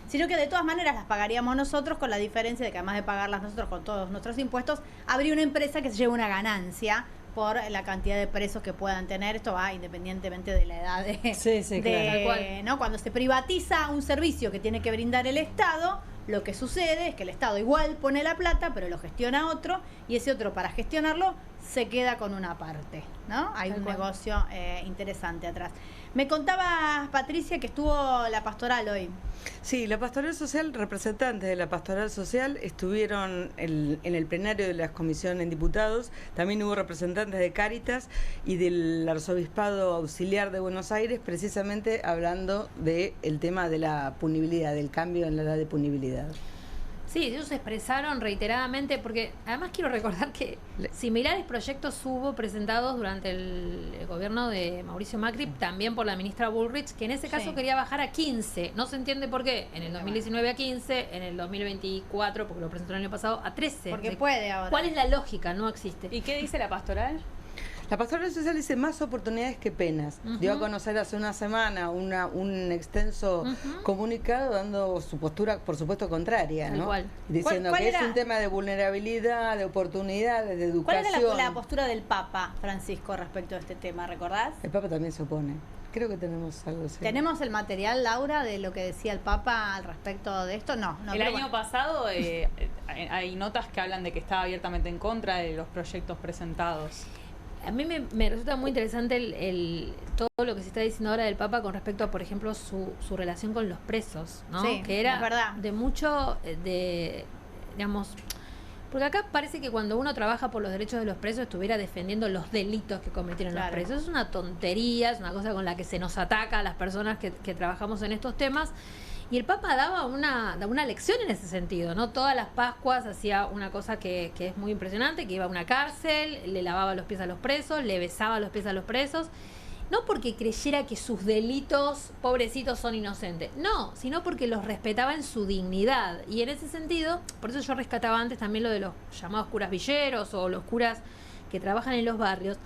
sino que de todas maneras las pagaríamos nosotros, con la diferencia de que además de pagarlas nosotros con todos nuestros impuestos, habría una empresa que se lleva una ganancia por la cantidad de presos que puedan tener. Esto va independientemente de la edad claro. ¿No? Cuando se privatiza un servicio que tiene que brindar el Estado, lo que sucede es que el Estado igual pone la plata, pero lo gestiona otro, y ese otro, para gestionarlo, se queda con una parte, ¿no? Hay un negocio interesante atrás. Me contaba Patricia que estuvo la pastoral hoy. Sí, la pastoral social, representantes de la pastoral social estuvieron en el plenario de las comisiones en diputados. También hubo representantes de Cáritas y del Arzobispado Auxiliar de Buenos Aires, precisamente hablando del tema de la punibilidad, del cambio en la edad de punibilidad. Sí, ellos se expresaron reiteradamente, porque además quiero recordar que similares proyectos hubo presentados durante el gobierno de Mauricio Macri, también por la ministra Bullrich, que en ese caso quería bajar a 15. No se entiende por qué. En el 2019 a 15, en el 2024, porque lo presentó el año pasado, a 13. Porque puede ahora. ¿Cuál es la lógica? No existe. ¿Y qué dice la pastoral? La pastoral social dice más oportunidades que penas. Dio a conocer hace una semana un extenso comunicado dando su postura, por supuesto, contraria, ¿no? Diciendo que es un tema de vulnerabilidad, de oportunidades, de educación. ¿Cuál era la postura del Papa Francisco respecto a este tema? ¿Recordás? El Papa también se opone. Creo que tenemos algo así. ¿Tenemos el material, Laura, de lo que decía el Papa al respecto de esto? No. El año pasado hay notas que hablan de que estaba abiertamente en contra de los proyectos presentados. A mí me resulta muy interesante todo lo que se está diciendo ahora del Papa con respecto a, por ejemplo, su relación con los presos, ¿no? Sí, que era es verdad. De mucho, digamos, porque acá parece que cuando uno trabaja por los derechos de los presos estuviera defendiendo los delitos que cometieron los presos. Es una tontería, es una cosa con la que se nos ataca a las personas que trabajamos en estos temas. Y el Papa daba una lección en ese sentido, ¿no? Todas las Pascuas hacía una cosa que es muy impresionante, que iba a una cárcel, le lavaba los pies a los presos, le besaba los pies a los presos, no porque creyera que sus delitos, pobrecitos, son inocentes, no, sino porque los respetaba en su dignidad. Y en ese sentido, por eso yo rescataba antes también lo de los llamados curas villeros o los curas que trabajan en los barrios,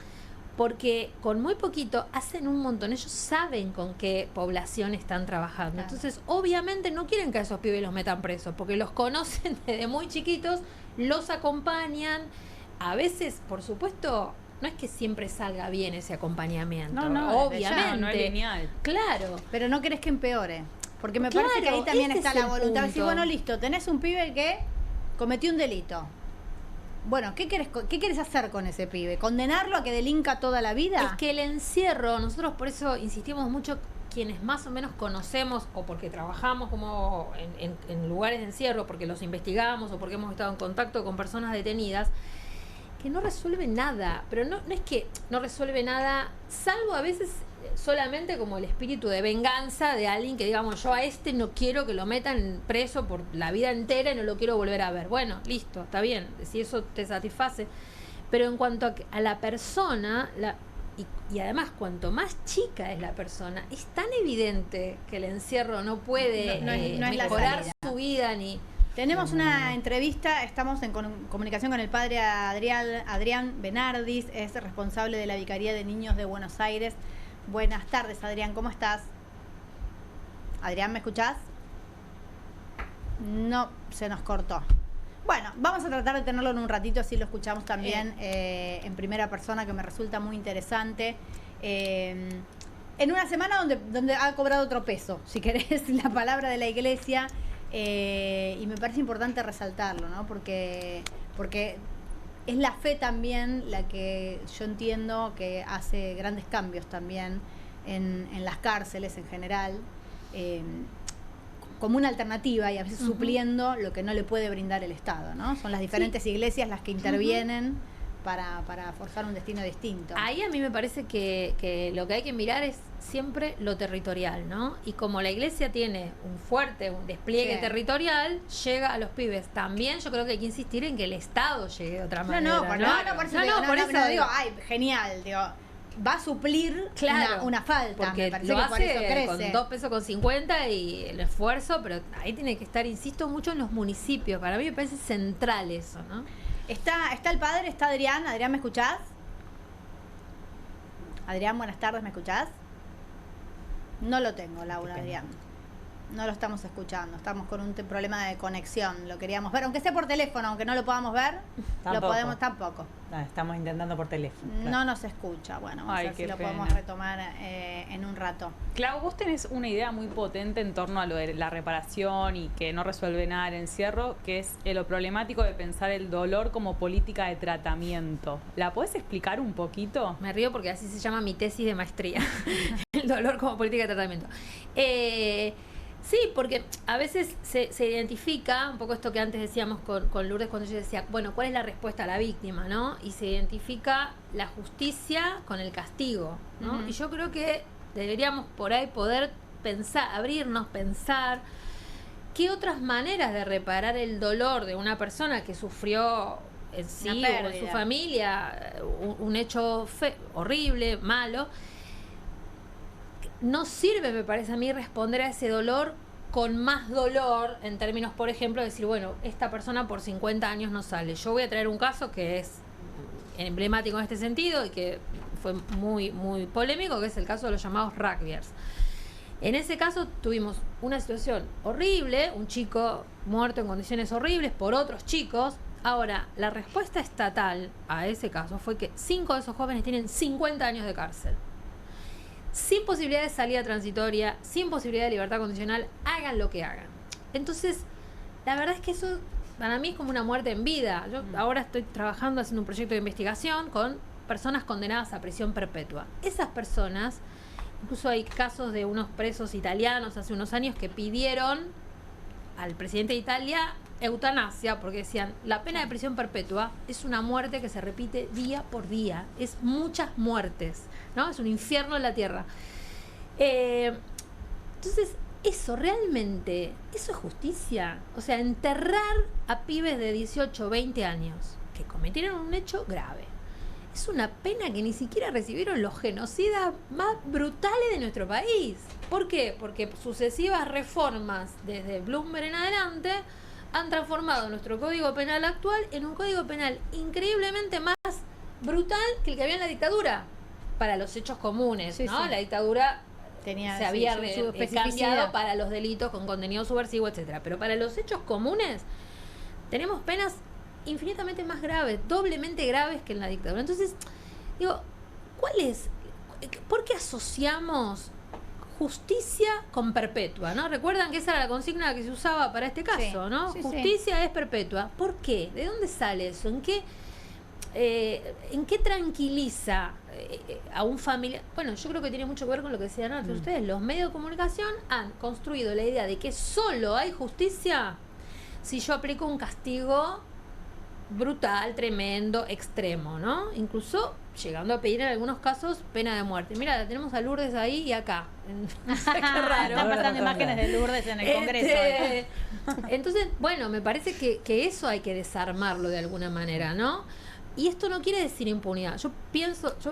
porque con muy poquito hacen un montón. Ellos saben con qué población están trabajando. Claro. Entonces, obviamente no quieren que a esos pibes los metan presos, porque los conocen desde muy chiquitos, los acompañan. A veces, por supuesto, no es que siempre salga bien ese acompañamiento. No, obviamente. No es lineal. Claro. Pero no querés que empeore. Porque me parece que ahí también está la voluntad. Decir, bueno, listo, tenés un pibe que cometió un delito. Bueno, ¿qué querés hacer con ese pibe? ¿Condenarlo a que delinca toda la vida? Es que el encierro, nosotros por eso insistimos mucho, quienes más o menos conocemos, o porque trabajamos como en lugares de encierro, porque los investigamos o porque hemos estado en contacto con personas detenidas, que no resuelve nada. Pero no es que no resuelve nada, salvo a veces solamente como el espíritu de venganza de alguien que, digamos, yo a este no quiero que lo metan preso por la vida entera y no lo quiero volver a ver. Bueno, listo, está bien, si eso te satisface. Pero en cuanto a la persona, y además cuanto más chica es la persona, es tan evidente que el encierro no puede mejorar su vida ni... Tenemos una entrevista, estamos en comunicación con el padre Adrián Benardis, es responsable de la Vicaría de Niños de Buenos Aires. Buenas tardes, Adrián, ¿cómo estás? Adrián, ¿me escuchás? No, se nos cortó. Bueno, vamos a tratar de tenerlo en un ratito, así lo escuchamos también en primera persona, que me resulta muy interesante. En una semana donde ha cobrado otro peso, si querés, la palabra de la Iglesia, y me parece importante resaltarlo, ¿no? Porque es la fe también la que yo entiendo que hace grandes cambios también en las cárceles en general, como una alternativa y a veces supliendo lo que no le puede brindar el Estado, ¿no? Son las diferentes iglesias las que intervienen para forjar un destino distinto. Ahí a mí me parece que lo que hay que mirar es siempre lo territorial, ¿no? Y como la iglesia tiene un despliegue territorial, llega a los pibes. También yo creo que hay que insistir en que el Estado llegue de otra manera. Por eso digo, ay, genial, digo, va a suplir una falta. Porque me lo que hace por eso crece. con 2 pesos con 50 y el esfuerzo, pero ahí tiene que estar, insisto mucho en los municipios. Para mí me parece central eso, ¿no? Está el padre, está Adrián. Adrián, ¿me escuchás? Adrián, buenas tardes, ¿me escuchás? No lo tengo, Laura, Adrián. No lo estamos escuchando. Estamos con un problema de conexión. Lo queríamos ver, aunque sea por teléfono, aunque no lo podamos ver. Lo podemos tampoco. No, estamos intentando por teléfono. Claro. No nos escucha. Bueno, vamos a ver si lo podemos retomar en un rato. Clau, vos tenés una idea muy potente en torno a lo de la reparación y que no resuelve nada el encierro, que es lo problemático de pensar el dolor como política de tratamiento. ¿La podés explicar un poquito? Me río porque así se llama mi tesis de maestría. El dolor como política de tratamiento. Sí, porque a veces se identifica un poco esto que antes decíamos con Lourdes cuando yo decía, bueno, ¿cuál es la respuesta a la víctima, no? Y se identifica la justicia con el castigo, ¿no? Y yo creo que deberíamos por ahí poder pensar, abrirnos, pensar qué otras maneras de reparar el dolor de una persona que sufrió en sí o en su familia un hecho horrible, malo. No sirve, me parece a mí, responder a ese dolor con más dolor, en términos, por ejemplo, de decir, bueno, esta persona por 50 años no sale. Yo voy a traer un caso que es emblemático en este sentido y que fue muy, muy polémico, que es el caso de los llamados rugbyers. En ese caso tuvimos una situación horrible, un chico muerto en condiciones horribles por otros chicos. Ahora, la respuesta estatal a ese caso fue que 5 de esos jóvenes tienen 50 años de cárcel. Sin posibilidad de salida transitoria, sin posibilidad de libertad condicional, hagan lo que hagan. Entonces, la verdad es que eso para mí es como una muerte en vida. Yo ahora estoy trabajando haciendo un proyecto de investigación con personas condenadas a prisión perpetua. Esas personas, incluso hay casos de unos presos italianos hace unos años que pidieron al presidente de Italia eutanasia, porque decían, la pena de prisión perpetua es una muerte que se repite día por día, es muchas muertes, ¿no? Es un infierno en la tierra. Entonces, eso realmente, ¿eso es justicia? O sea, enterrar a pibes de 18, 20 años que cometieron un hecho grave. Es una pena que ni siquiera recibieron los genocidas más brutales de nuestro país. ¿Por qué? Porque sucesivas reformas desde Bloomberg en adelante han transformado nuestro código penal actual en un código penal increíblemente más brutal que el que había en la dictadura para los hechos comunes, ¿no? La dictadura se había cambiado para los delitos con contenido subversivo, etcétera. Pero para los hechos comunes tenemos penas infinitamente más graves, doblemente graves que en la dictadura. Entonces, digo, ¿por qué asociamos justicia con perpetua, ¿no? Recuerdan que esa era la consigna que se usaba para este caso, ¿no? Justicia es perpetua. ¿Por qué? ¿De dónde sale eso? ¿En qué tranquiliza a un familiar? Bueno, yo creo que tiene mucho que ver con lo que decían antes ustedes. Los medios de comunicación han construido la idea de que solo hay justicia si yo aplico un castigo brutal, tremendo, extremo, ¿no? Incluso llegando a pedir en algunos casos pena de muerte. Mira, la tenemos a Lourdes ahí y acá. No sé, qué raro. Están pasando imágenes de Lourdes en el Congreso. Entonces, bueno, me parece que eso hay que desarmarlo de alguna manera, ¿no? Y esto no quiere decir impunidad. Yo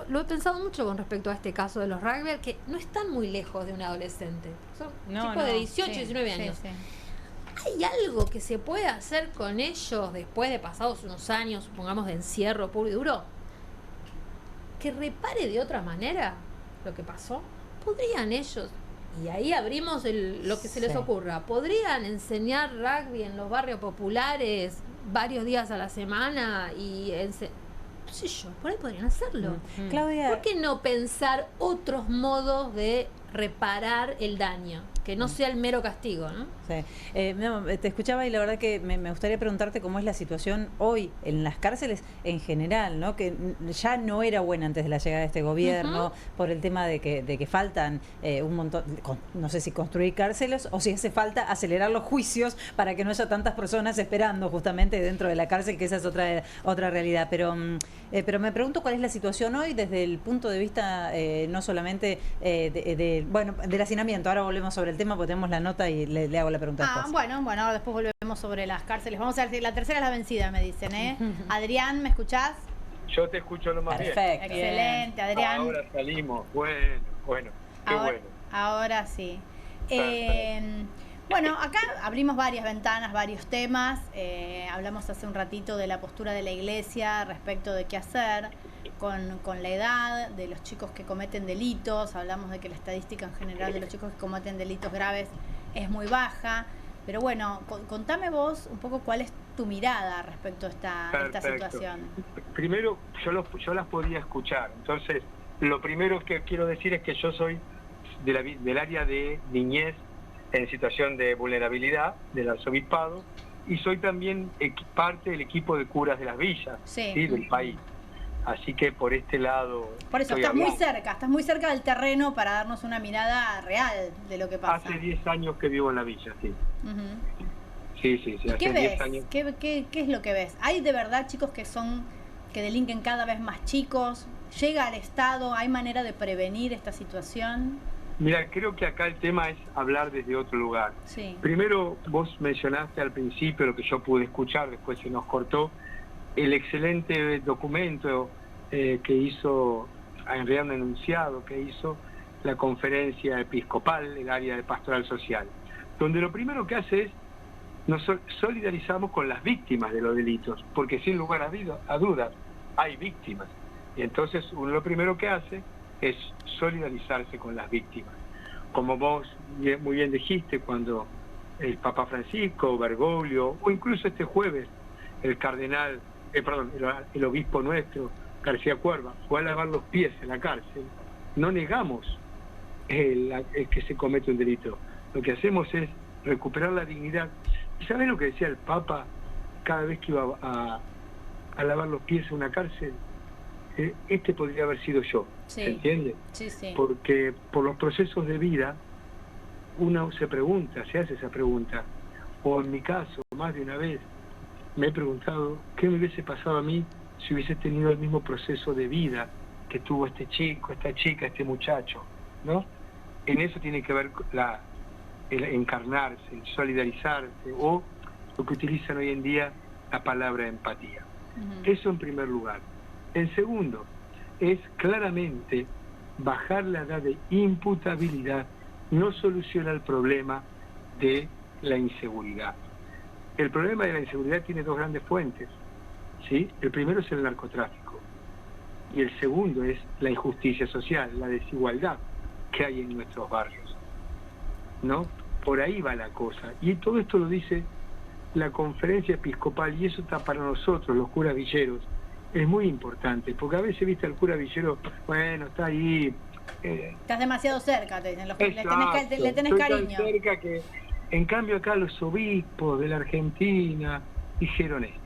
lo he pensado mucho con respecto a este caso de los rugby, que no están muy lejos de un adolescente. Son chicos de 18, 19 años. ¿Hay algo que se pueda hacer con ellos después de pasados unos años, supongamos, de encierro puro y duro, que repare de otra manera lo que pasó? ¿Podrían ellos, y ahí abrimos lo que se les ocurra, podrían enseñar rugby en los barrios populares varios días a la semana y no sé yo, por ahí podrían hacerlo? Claudia, ¿por qué no pensar otros modos de reparar el daño? que no sea el mero castigo, ¿no? Sí. Te escuchaba y la verdad que me gustaría preguntarte cómo es la situación hoy en las cárceles en general, ¿no? Que ya no era buena antes de la llegada de este gobierno, por el tema de que faltan un montón, no sé si construir cárceles o si hace falta acelerar los juicios para que no haya tantas personas esperando justamente dentro de la cárcel, que esa es otra realidad. Pero me pregunto cuál es la situación hoy desde el punto de vista no solamente del hacinamiento. Ahora volvemos sobre el tema porque tenemos la nota y le hago la pregunta después. Bueno, ahora después volvemos sobre las cárceles. Vamos a ver, la tercera es la vencida, me dicen, ¿eh? Adrián, ¿me escuchás? Yo te escucho lo más bien. Perfecto. Excelente, Adrián. Ahora salimos. Bueno, qué bueno. Ahora sí. Bueno, acá abrimos varias ventanas, varios temas. Hablamos hace un ratito de la postura de la Iglesia respecto de qué hacer con la edad de los chicos que cometen delitos. Hablamos de que la estadística en general de los chicos que cometen delitos graves es muy baja. Pero bueno, contame vos un poco cuál es tu mirada respecto a esta situación. Primero, yo las podía escuchar. Entonces, lo primero que quiero decir es que yo soy del área de niñez en situación de vulnerabilidad del arzobispado y soy también parte del equipo de curas de las villas del país. Así que por este lado... Por eso, estás muy cerca del terreno para darnos una mirada real de lo que pasa. Hace 10 años que vivo en la villa, sí. Sí, hace ¿Qué 10 ves? años. ¿Qué es lo que ves? ¿Hay de verdad chicos que delinquen cada vez más chicos? ¿Llega al Estado? ¿Hay manera de prevenir esta situación? Mira, creo que acá el tema es hablar desde otro lugar. Sí. Primero, vos mencionaste al principio lo que yo pude escuchar, después se nos cortó, el excelente documento que hizo, en realidad un enunciado que hizo la conferencia episcopal, el área de pastoral social, donde lo primero que hace es nos solidarizamos con las víctimas de los delitos, porque sin lugar a dudas hay víctimas. Y entonces uno lo primero que hace es solidarizarse con las víctimas. Como vos muy bien dijiste, cuando el Papa Francisco, Bergoglio, o incluso este jueves el obispo nuestro, García Cuerva, fue a lavar los pies en la cárcel, no negamos el que se comete un delito. Lo que hacemos es recuperar la dignidad. ¿Y sabés lo que decía el Papa cada vez que iba a lavar los pies en una cárcel? Este podría haber sido yo, ¿se entiende? Sí. Porque por los procesos de vida uno se hace esa pregunta, o en mi caso, más de una vez, me he preguntado qué me hubiese pasado a mí si hubiese tenido el mismo proceso de vida que tuvo este chico, esta chica, este muchacho, ¿no? En eso tiene que ver el encarnarse, el solidarizarse, o lo que utilizan hoy en día la palabra empatía. Eso en primer lugar. En segundo, es claramente bajar la edad de imputabilidad no soluciona el problema de la inseguridad. El problema de la inseguridad tiene dos grandes fuentes, ¿sí? El primero es el narcotráfico y el segundo es la injusticia social, la desigualdad que hay en nuestros barrios, ¿no? Por ahí va la cosa. Y todo esto lo dice la conferencia episcopal, y eso está para nosotros, los curas villeros, es muy importante, porque a veces, viste, el cura villero, bueno, está ahí... Estás demasiado cerca, te dicen, le tenés cariño. Tan cerca que, en cambio, acá los obispos de la Argentina dijeron esto.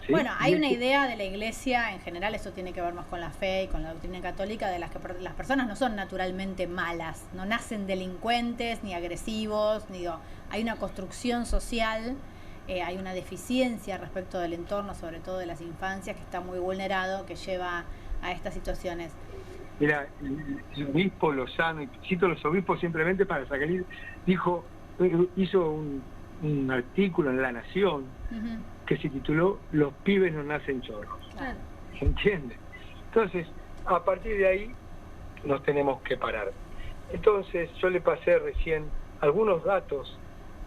¿Sí? Bueno, hay una idea de la Iglesia, en general, eso tiene que ver más con la fe y con la doctrina católica, de las que las personas no son naturalmente malas, no nacen delincuentes ni agresivos, hay una construcción social, hay una deficiencia respecto del entorno, sobre todo de las infancias, que está muy vulnerado, que lleva a estas situaciones. Mira, el obispo Lozano, y cito a los obispos simplemente para sacar, hizo un artículo en La Nación que se tituló "Los pibes no nacen chorros". Claro. ¿Se entiende? Entonces, a partir de ahí nos tenemos que parar. Entonces, yo le pasé recién algunos datos,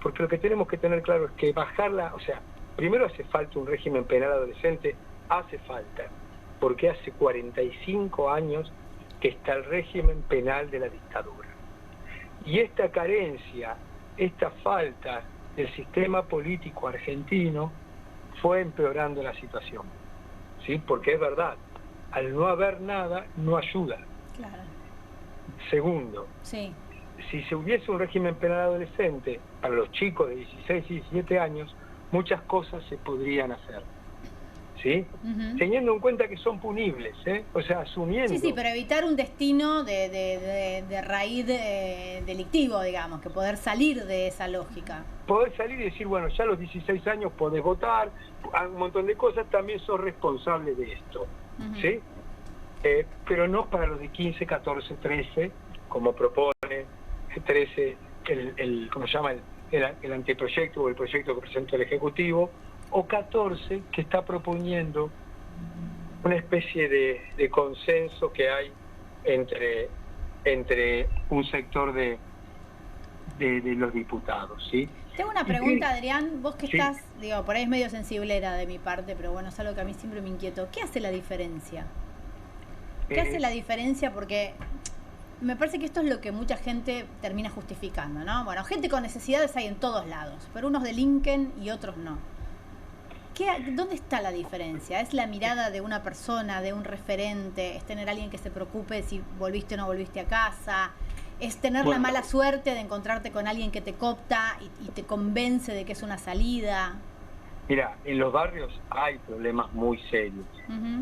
porque lo que tenemos que tener claro es que primero hace falta un régimen penal adolescente, hace falta, porque hace 45 años que está el régimen penal de la dictadura. Y esta carencia, esta falta del sistema político argentino fue empeorando la situación, ¿sí? Porque es verdad, al no haber nada, no ayuda. Claro. Segundo, si se hubiese un régimen penal adolescente para los chicos de 16 y 17 años, muchas cosas se podrían hacer. ¿Sí? Teniendo en cuenta que son punibles, o sea, asumiendo... Sí, pero evitar un destino de raíz delictivo, digamos, que poder salir de esa lógica. Poder salir y decir, bueno, ya a los 16 años podés votar, un montón de cosas, también sos responsable de esto, ¿sí? Pero no para los de 15, 14, 13, como propone 13, ¿cómo se llama? El anteproyecto o el proyecto que presentó el Ejecutivo, o 14, que está proponiendo una especie de consenso que hay entre un sector de los diputados, ¿sí? Tengo una pregunta, Adrián, vos que estás, digo, por ahí es medio sensiblera de mi parte, pero bueno, es algo que a mí siempre me inquietó. ¿Qué hace la diferencia? ¿Qué hace la diferencia? Porque me parece que esto es lo que mucha gente termina justificando, ¿no? Bueno, gente con necesidades hay en todos lados, pero unos delinquen y otros no. ¿Dónde está la diferencia? ¿Es la mirada de una persona, de un referente? ¿Es tener a alguien que se preocupe si volviste o no volviste a casa? ¿Es tener la mala suerte de encontrarte con alguien que te coopta y te convence de que es una salida? Mira, en los barrios hay problemas muy serios.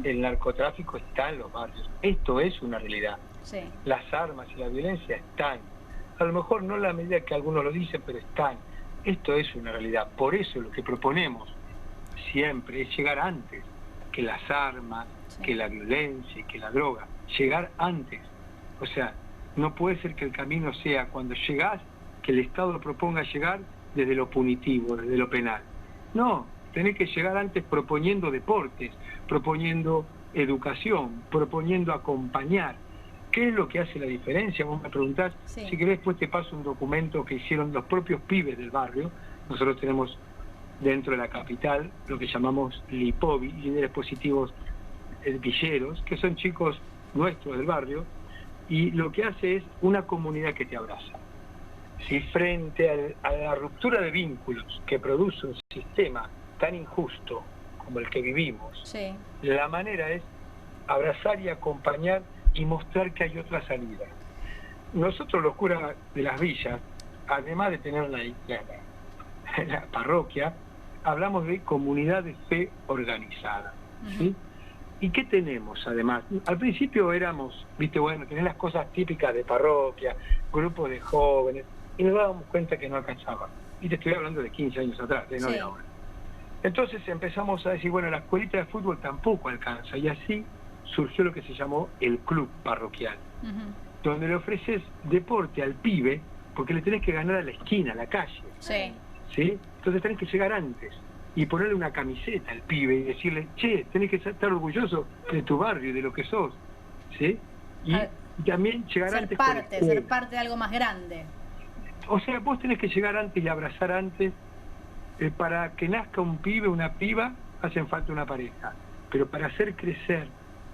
El narcotráfico está en los barrios. Esto es una realidad. Sí. Las armas y la violencia están. A lo mejor no en la medida que algunos lo dicen, pero están. Esto es una realidad. Por eso lo que proponemos siempre es llegar antes que las armas, que la violencia y que la droga. Llegar antes. O sea, no puede ser que el camino sea cuando llegás, que el Estado proponga llegar desde lo punitivo, desde lo penal. No, tenés que llegar antes proponiendo deportes, proponiendo educación, proponiendo acompañar. ¿Qué es lo que hace la diferencia? Vos me preguntás, si querés después te paso un documento que hicieron los propios pibes del barrio. Nosotros tenemos dentro de la capital lo que llamamos LIPOVI, líderes positivos villeros, que son chicos nuestros del barrio, y lo que hace es una comunidad que te abraza. Si frente a la ruptura de vínculos que produce un sistema tan injusto como el que vivimos, la manera es abrazar y acompañar y mostrar que hay otra salida. Nosotros los curas de las villas, además de tener la parroquia, hablamos de comunidad de fe organizada, ¿sí? ¿Y qué tenemos además? Al principio éramos, viste, bueno, tenés las cosas típicas de parroquia, grupos de jóvenes, y nos dábamos cuenta que no alcanzaba. Y te estoy hablando de 15 años atrás, no de ahora. Entonces empezamos a decir, bueno, la escuelita de fútbol tampoco alcanza, y así surgió lo que se llamó el club parroquial, donde le ofreces deporte al pibe, porque le tenés que ganar a la esquina, a la calle. ¿Sí? Entonces tenés que llegar antes y ponerle una camiseta al pibe y decirle, che, tenés que estar orgulloso de tu barrio, de lo que sos, ¿sí? Y también llegar antes. Ser parte de algo más grande. O sea, vos tenés que llegar antes y abrazar antes. Para que nazca un pibe, una piba, hacen falta una pareja. Pero para hacer crecer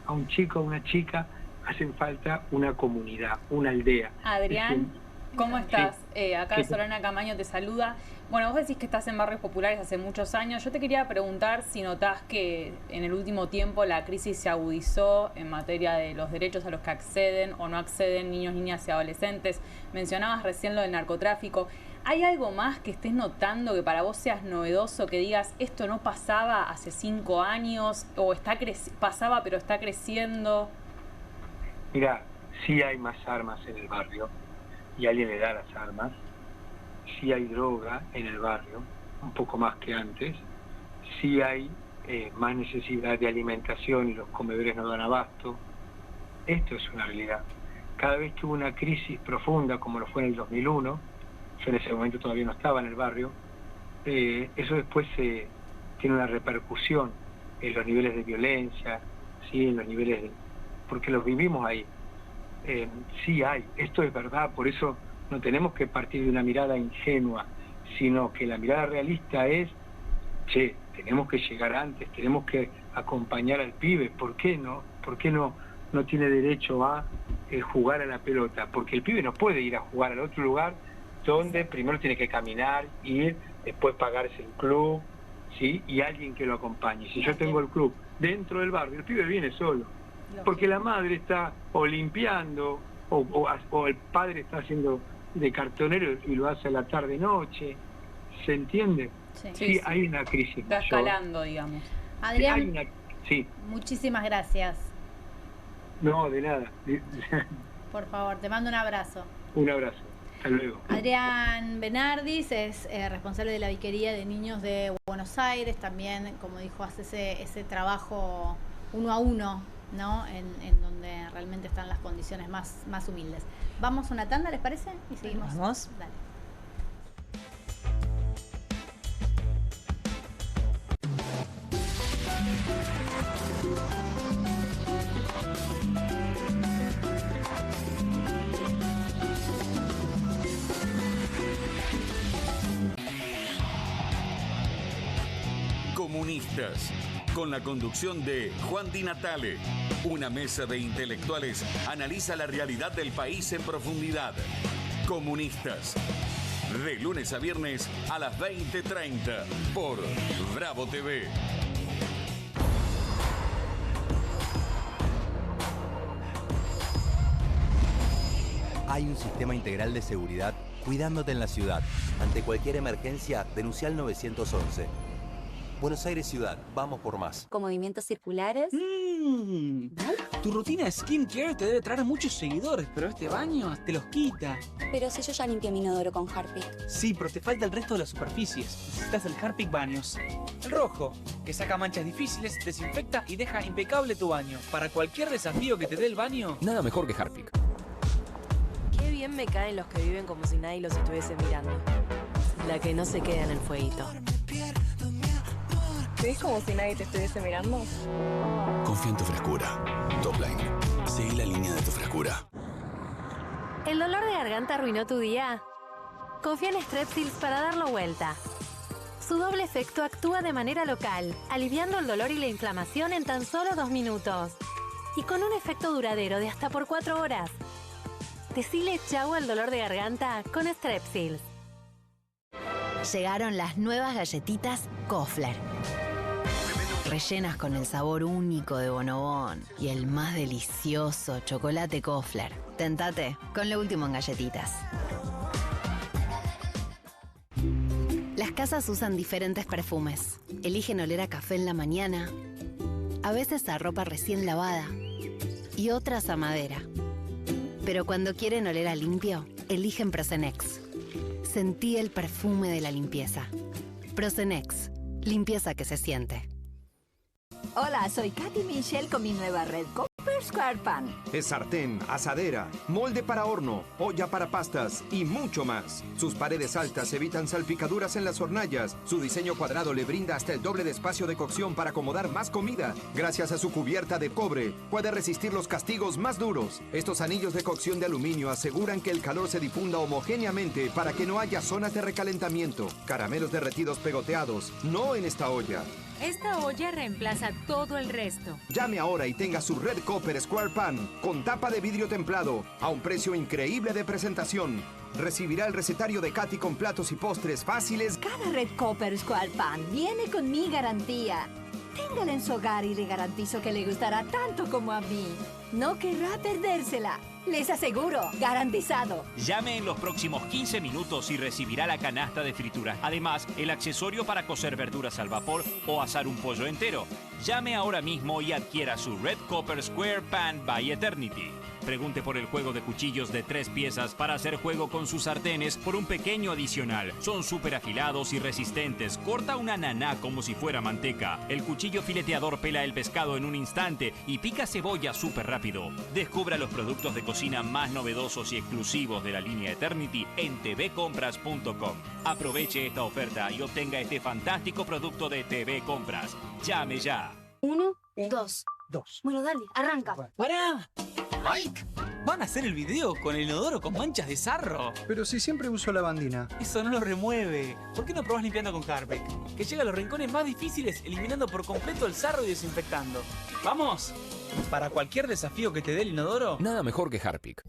a un chico o una chica, hacen falta una comunidad, una aldea. Adrián, ¿cómo estás? Acá Solana Camaño te saluda. Bueno, vos decís que estás en barrios populares hace muchos años. Yo te quería preguntar si notás que en el último tiempo la crisis se agudizó en materia de los derechos a los que acceden o no acceden niños, niñas y adolescentes. Mencionabas recién lo del narcotráfico. ¿Hay algo más que estés notando que para vos seas novedoso, que digas esto no pasaba hace 5 años o pasaba pero está creciendo? Mira, sí hay más armas en el barrio y alguien le da las armas. Sí hay droga en el barrio, un poco más que antes. Sí hay más necesidad de alimentación y los comedores no dan abasto. Esto es una realidad. Cada vez que hubo una crisis profunda, como lo fue en el 2001, yo en ese momento todavía no estaba en el barrio, eso después tiene una repercusión en los niveles de violencia, ¿sí? En los niveles porque los vivimos ahí. Sí hay, esto es verdad, por eso no tenemos que partir de una mirada ingenua, sino que la mirada realista es, che, tenemos que llegar antes, tenemos que acompañar al pibe. ¿Por qué no? ¿Por qué no tiene derecho a jugar a la pelota? Porque el pibe no puede ir a jugar al otro lugar donde primero tiene que caminar, ir, después pagarse el club, ¿sí? Y alguien que lo acompañe. Si yo tengo el club dentro del barrio, el pibe viene solo, porque la madre está o limpiando o el padre está haciendo de cartonero y lo hace a la tarde-noche. ¿Se entiende? Sí, hay una crisis. Está escalando, digamos. Adrián, muchísimas gracias. No, de nada. Por favor, te mando un abrazo. Un abrazo. Hasta luego. Adrián Bernardis es responsable de la Viquería de Niños de Buenos Aires. También, como dijo, hace ese trabajo 1 a 1, ¿no? En donde realmente están las condiciones más humildes. Vamos a una tanda, ¿les parece? Y seguimos. Vamos. Dale. Comunistas, con la conducción de Juan Di Natale. Una mesa de intelectuales analiza la realidad del país en profundidad. Comunistas, de lunes a viernes a las 20:30 por Bravo TV. Hay un sistema integral de seguridad cuidándote en la ciudad. Ante cualquier emergencia, denuncia al 911. Buenos Aires Ciudad, vamos por más. ¿Con movimientos circulares? Tu rutina de skincare te debe traer muchos seguidores, pero este baño te los quita. Pero si yo ya limpié mi inodoro con Harpic. Sí, pero te falta el resto de las superficies. Necesitas el Harpic Baños. El rojo, que saca manchas difíciles, desinfecta y deja impecable tu baño. Para cualquier desafío que te dé el baño... Nada mejor que Harpic. Qué bien me caen los que viven como si nadie los estuviese mirando. La que no se queda en el fueguito. ¿Ves como si nadie te estuviese mirando? Confía en tu frescura. Topline. Seguí la línea de tu frescura. ¿El dolor de garganta arruinó tu día? Confía en Strepsils para darlo vuelta. Su doble efecto actúa de manera local, aliviando el dolor y la inflamación en tan solo 2 minutos. Y con un efecto duradero de hasta por 4 horas. Decile chau al dolor de garganta con Strepsils. Llegaron las nuevas galletitas Kofler. Rellenas con el sabor único de Bonobón y el más delicioso chocolate Kofler. Tentate con lo último en galletitas. Las casas usan diferentes perfumes. Eligen oler a café en la mañana, a veces a ropa recién lavada y otras a madera. Pero cuando quieren oler a limpio, eligen Prosenex. Sentí el perfume de la limpieza. Prosenex, limpieza que se siente. Hola, soy Katy Michelle con mi nueva Red Copper Square Pan. Es sartén, asadera, molde para horno, olla para pastas y mucho más. Sus paredes altas evitan salpicaduras en las hornallas. Su diseño cuadrado le brinda hasta el doble de espacio de cocción para acomodar más comida. Gracias a su cubierta de cobre, puede resistir los castigos más duros. Estos anillos de cocción de aluminio aseguran que el calor se difunda homogéneamente para que no haya zonas de recalentamiento. Caramelos derretidos pegoteados, no en esta olla. Esta olla reemplaza todo el resto. Llame ahora y tenga su Red Copper Square Pan con tapa de vidrio templado a un precio increíble de presentación. Recibirá el recetario de Katy con platos y postres fáciles. Cada Red Copper Square Pan viene con mi garantía. Téngala en su hogar y le garantizo que le gustará tanto como a mí. No querrá perdérsela. Les aseguro, garantizado. Llame en los próximos 15 minutos y recibirá la canasta de fritura. Además, el accesorio para cocer verduras al vapor o asar un pollo entero. Llame ahora mismo y adquiera su Red Copper Square Pan by Eternity. Pregunte por el juego de cuchillos de 3 piezas para hacer juego con sus sartenes por un pequeño adicional. Son súper afilados y resistentes. Corta una naná como si fuera manteca. El cuchillo fileteador pela el pescado en un instante y pica cebolla súper rápido. Descubra los productos de cocina más novedosos y exclusivos de la línea Eternity en tvcompras.com. Aproveche esta oferta y obtenga este fantástico producto de TV Compras. Llame ya. 1, 2. Bueno, dale, arranca. ¡Pará! ¡Mike! Van a hacer el video con el inodoro con manchas de sarro. Pero si siempre uso lavandina. Eso no lo remueve. ¿Por qué no probás limpiando con Harpic? Que llega a los rincones más difíciles eliminando por completo el sarro y desinfectando. ¡Vamos! Para cualquier desafío que te dé el inodoro... Nada mejor que Harpic.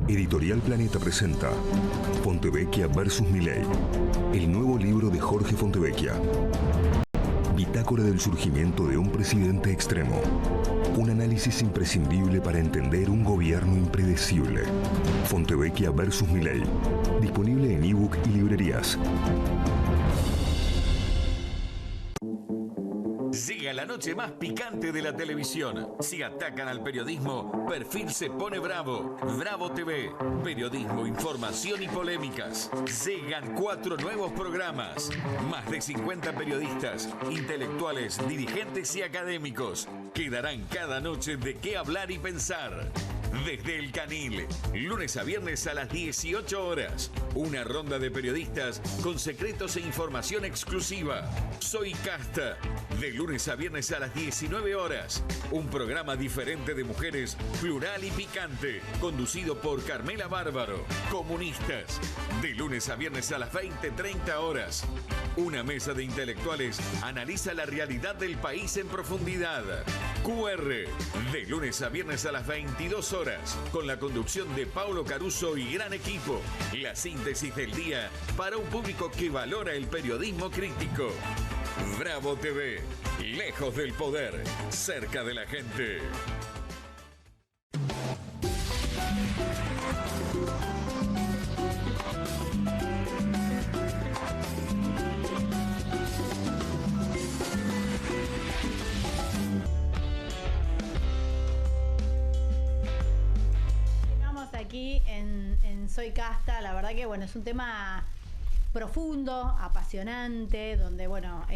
Editorial Planeta presenta Fontevecchia vs. Milei. El nuevo libro de Jorge Fontevecchia. bitácora del surgimiento de un presidente extremo. Un análisis imprescindible para entender un gobierno impredecible. Fontevecchia versus Milei. Disponible en ebook y librerías. Llega la noche más picante de la televisión. Si atacan al periodismo, Perfil se pone bravo. Bravo TV. Periodismo, información y polémicas. Llegan 4 nuevos programas. Más de 50 periodistas, intelectuales, dirigentes y académicos que darán cada noche de qué hablar y pensar. Desde El Canil, lunes a viernes a las 18 horas. Una ronda de periodistas con secretos e información exclusiva. Soy Casta. De lunes a viernes a las 19 horas. Un programa diferente de mujeres, plural y picante. Conducido por Carmela Bárbaro. Comunistas. De lunes a viernes a las 20:30 horas. Una mesa de intelectuales analiza la realidad del país en profundidad. QR. De lunes a viernes a las 22 horas. Con la conducción de Paulo Caruso y gran equipo. La síntesis del día para un público que valora el periodismo crítico. Bravo TV. Lejos del poder. Cerca de la gente. Aquí en Soy Casta, la verdad que bueno, es un tema profundo, apasionante, donde bueno,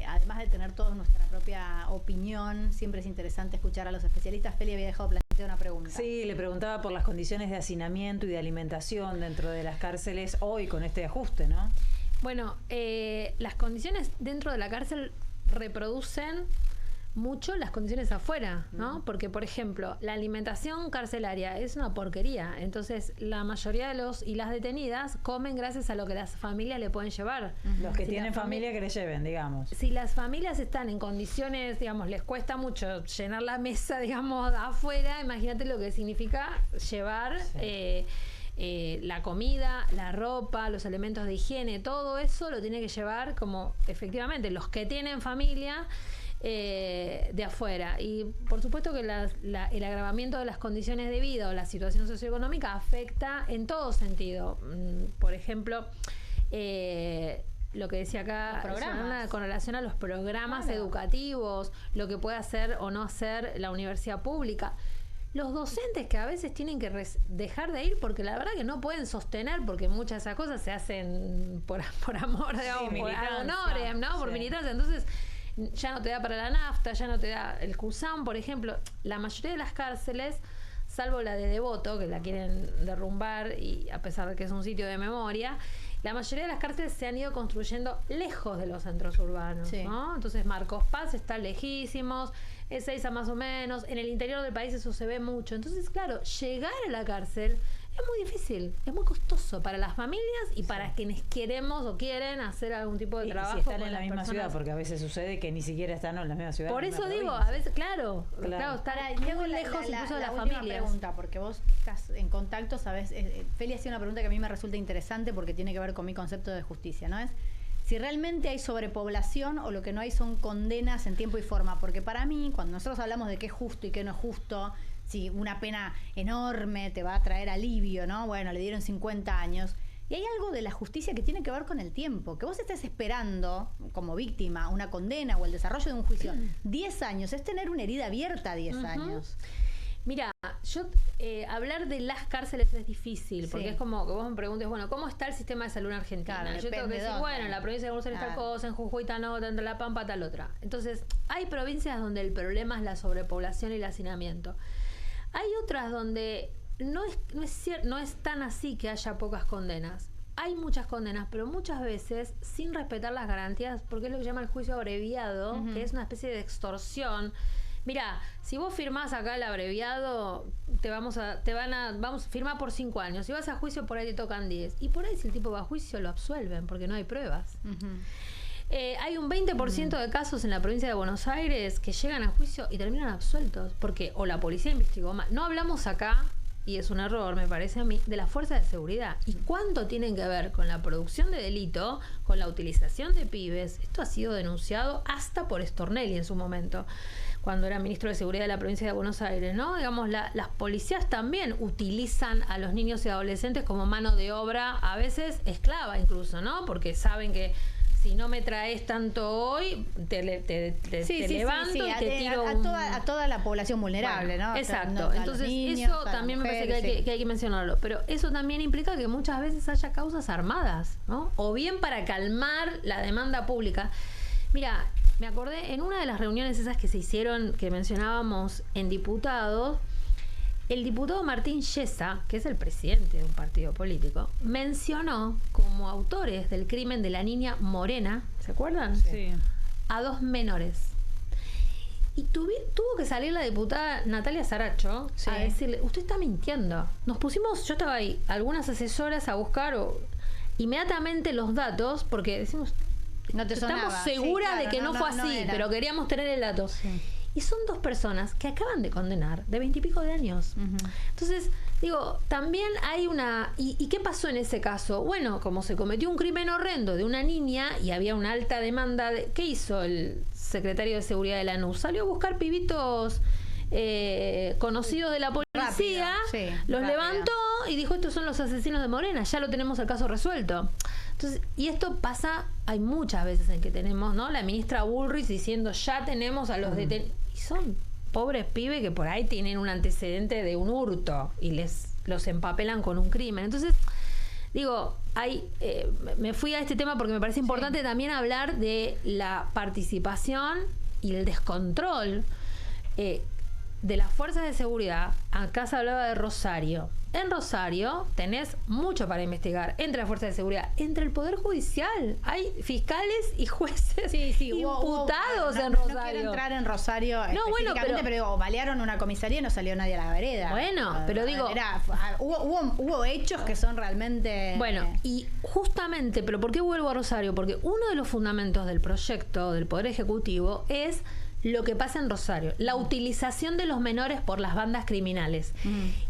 además de tener toda nuestra propia opinión, siempre es interesante escuchar a los especialistas. Feli había dejado plantear una pregunta. Sí, le preguntaba por las condiciones de hacinamiento y de alimentación dentro de las cárceles hoy con este ajuste, ¿no? Bueno, las condiciones dentro de la cárcel reproducen mucho las condiciones afuera, ¿no? Porque, por ejemplo, la alimentación carcelaria es una porquería. Entonces, la mayoría de los y las detenidas comen gracias a lo que las familias le pueden llevar. Los que tienen familia que le lleven, digamos. Si las familias están en condiciones, digamos, les cuesta mucho llenar la mesa, digamos, afuera, imagínate lo que significa llevar la comida, la ropa, los elementos de higiene, todo eso lo tiene que llevar como, efectivamente, los que tienen familia de afuera. Y por supuesto que el agravamiento de las condiciones de vida o la situación socioeconómica afecta en todo sentido. Por ejemplo, lo que decía acá con relación a los programas educativos, lo que puede hacer o no hacer la universidad pública. Los docentes que a veces tienen que dejar de ir porque la verdad que no pueden sostener, porque muchas de esas cosas se hacen por amor, digamos, por honores, ¿no? Por militancia. Entonces, ya no te da para la nafta, ya no te da el CUSAM, por ejemplo. La mayoría de las cárceles, salvo la de Devoto, que la quieren derrumbar, y a pesar de que es un sitio de memoria, la mayoría de las cárceles se han ido construyendo lejos de los centros urbanos, ¿no? Entonces Marcos Paz está lejísimos, Ezeiza más o menos, en el interior del país eso se ve mucho. Entonces, claro, llegar a la cárcel es muy difícil, es muy costoso para las familias y para quienes queremos o quieren hacer algún tipo de trabajo. Si están en la misma ciudad, porque a veces sucede que ni siquiera están en la misma ciudad. Por eso digo, a veces, claro, estar muy lejos incluso de las familias. Pregunta, porque vos estás en contacto, sabes, Feli hacía una pregunta que a mí me resulta interesante porque tiene que ver con mi concepto de justicia, ¿no? Es si realmente hay sobrepoblación o lo que no hay son condenas en tiempo y forma, porque para mí, cuando nosotros hablamos de qué es justo y qué no es justo, si una pena enorme te va a traer alivio, ¿no? Bueno, le dieron 50 años. Y hay algo de la justicia que tiene que ver con el tiempo. Que vos estés esperando, como víctima, una condena o el desarrollo de un juicio 10 años, es tener una herida abierta 10 años. Mira, yo hablar de las cárceles es difícil, porque es como que vos me preguntes, bueno, ¿cómo está el sistema de salud en Argentina? Claro, yo tengo que decir, bueno, en la provincia de Buenos Aires tal cosa, en Jujuy tal otra, en La Pampa tal otra. Entonces, hay provincias donde el problema es la sobrepoblación y el hacinamiento. Hay otras donde no es tan así que haya pocas condenas. Hay muchas condenas, pero muchas veces sin respetar las garantías, porque es lo que se llama el juicio abreviado, que es una especie de extorsión. Mira, si vos firmás acá el abreviado, vamos a firmar por 5 años. Si vas a juicio, por ahí te tocan 10. Y por ahí, si el tipo va a juicio, lo absuelven, porque no hay pruebas. Hay un 20% de casos en la provincia de Buenos Aires que llegan a juicio y terminan absueltos, porque o la policía investigó mal. No hablamos acá y es un error, me parece a mí, de las fuerzas de seguridad. ¿Y cuánto tienen que ver con la producción de delito, con la utilización de pibes? Esto ha sido denunciado hasta por Stornelli en su momento, cuando era ministro de Seguridad de la provincia de Buenos Aires, ¿no? Digamos, las policías también utilizan a los niños y adolescentes como mano de obra, a veces esclava incluso, ¿no? Porque saben que si no me traes tanto hoy, te levanto y te tiro a toda la población vulnerable, bueno, ¿no? Exacto. O sea, entonces niños, eso también me parece que hay que mencionarlo. Pero eso también implica que muchas veces haya causas armadas, ¿no? O bien para calmar la demanda pública. Mira, me acordé en una de las reuniones esas que se hicieron, que mencionábamos en diputados, el diputado Martín Yesa, que es el presidente de un partido político, mencionó como autores del crimen de la niña Morena, ¿se acuerdan? Sí. A 2 menores. Y tuvo que salir la diputada Natalia Saracho a decirle, usted está mintiendo. Nos pusimos, yo estaba ahí, algunas asesoras a buscar inmediatamente los datos, porque decimos, no te sonaba. Estamos seguras claro, de que no fue así, pero queríamos tener el dato. Sí. Y son 2 personas que acaban de condenar, de 20 y pico de años. Entonces, digo, también hay una... ¿Y qué pasó en ese caso? Bueno, como se cometió un crimen horrendo de una niña y había una alta demanda... ¿Qué hizo el secretario de Seguridad de Lanús? Salió a buscar pibitos conocidos de la policía, los levantó y dijo, estos son los asesinos de Morena, ya lo tenemos el caso resuelto. Entonces, y esto pasa, hay muchas veces en que tenemos, ¿no? La ministra Bullrich diciendo, ya tenemos a los detenidos. Y son pobres pibes que por ahí tienen un antecedente de un hurto y los empapelan con un crimen. Entonces, digo, me fui a este tema porque me parece importante también hablar de la participación y el descontrol de las fuerzas de seguridad. Acá se hablaba de Rosario. En Rosario tenés mucho para investigar entre las fuerzas de seguridad, entre el Poder Judicial. Hay fiscales y jueces imputados en Rosario. No quiero entrar en Rosario específicamente, pero balearon una comisaría y no salió nadie a la vereda. Bueno, pero digo... Hubo hechos que son realmente... Bueno, y justamente, pero ¿por qué vuelvo a Rosario? Porque uno de los fundamentos del proyecto del Poder Ejecutivo es lo que pasa en Rosario, la utilización de los menores por las bandas criminales.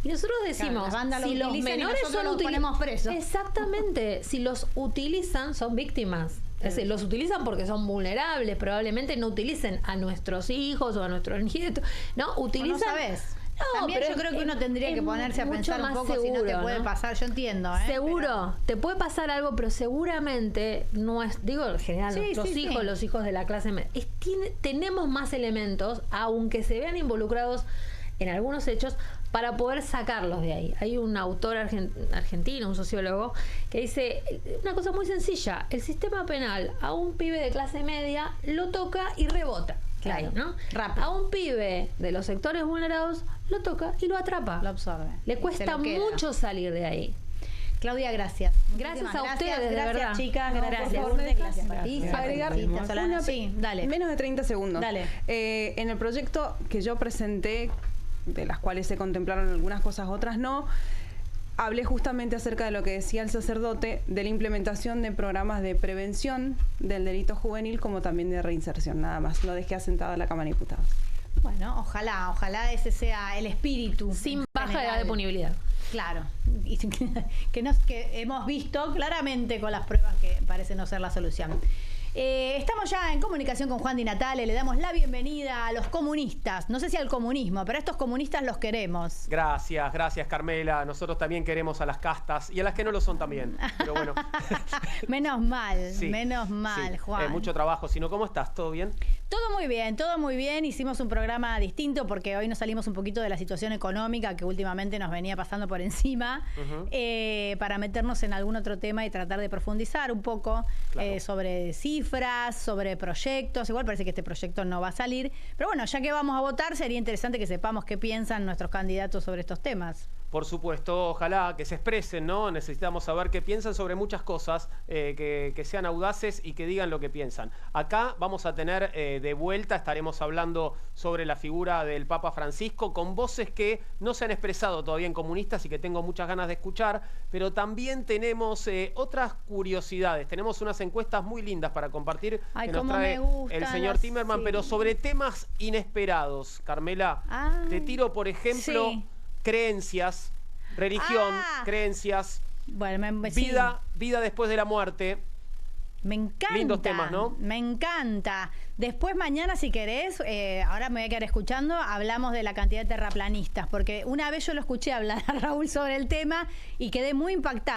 Y nosotros decimos, claro, si los menores los ponemos presos. Exactamente, si los utilizan, son víctimas. Es decir, los utilizan porque son vulnerables, probablemente no utilicen a nuestros hijos o a nuestros nietos, ¿no? Utilizan... No sabes. No, también pero yo creo que uno tendría que ponerse a pensar un poco seguro, si no te puede pasar. Yo entiendo, seguro, te puede pasar algo, pero seguramente no es, digo, en general, nuestros hijos, los hijos de la clase media, tenemos más elementos, aunque se vean involucrados en algunos hechos, para poder sacarlos de ahí. Hay un autor argentino, un sociólogo, que dice una cosa muy sencilla: el sistema penal a un pibe de clase media lo toca y rebota. Claro, ¿no? A un pibe de los sectores vulnerados lo toca y lo atrapa. Lo absorbe. Le cuesta mucho salir de ahí. Claudia, gracias. Gracias a ustedes, de verdad. Chicas, gracias. Agregar menos de 30 segundos. Dale. En el proyecto que yo presenté, de las cuales se contemplaron algunas cosas, otras no, hablé justamente acerca de lo que decía el sacerdote, de la implementación de programas de prevención del delito juvenil, como también de reinserción. Nada más, lo dejé asentado en la Cámara de Diputados. Bueno, ojalá ese sea el espíritu. Sin baja edad de punibilidad. Claro, y que hemos visto claramente con las pruebas que parece no ser la solución. Estamos ya en comunicación con Juan Di Natale, le damos la bienvenida a los comunistas, no sé si al comunismo, pero a estos comunistas los queremos. Gracias Carmela, nosotros también queremos a las castas y a las que no lo son también, pero bueno. Menos mal, Juan. Mucho trabajo, sino ¿cómo estás? ¿Todo bien? Todo muy bien, hicimos un programa distinto porque hoy nos salimos un poquito de la situación económica que últimamente nos venía pasando por encima, para meternos en algún otro tema y tratar de profundizar un poco sobre cifras, sobre proyectos. Igual parece que este proyecto no va a salir, pero bueno, ya que vamos a votar, sería interesante que sepamos qué piensan nuestros candidatos sobre estos temas. Por supuesto, ojalá que se expresen, ¿no? Necesitamos saber qué piensan sobre muchas cosas, que sean audaces y que digan lo que piensan. Acá vamos a tener de vuelta, estaremos hablando sobre la figura del Papa Francisco con voces que no se han expresado todavía en comunistas y que tengo muchas ganas de escuchar, pero también tenemos otras curiosidades. Tenemos unas encuestas muy lindas para compartir que nos trae el señor Timerman, pero sobre temas inesperados. Carmela, te tiro, por ejemplo... creencias religión, creencias, vida después de la muerte. Me encanta. Lindos temas, ¿no? Me encanta. Después mañana, si querés, ahora me voy a quedar escuchando, hablamos de la cantidad de terraplanistas, porque una vez yo lo escuché hablar a Raúl sobre el tema y quedé muy impactada.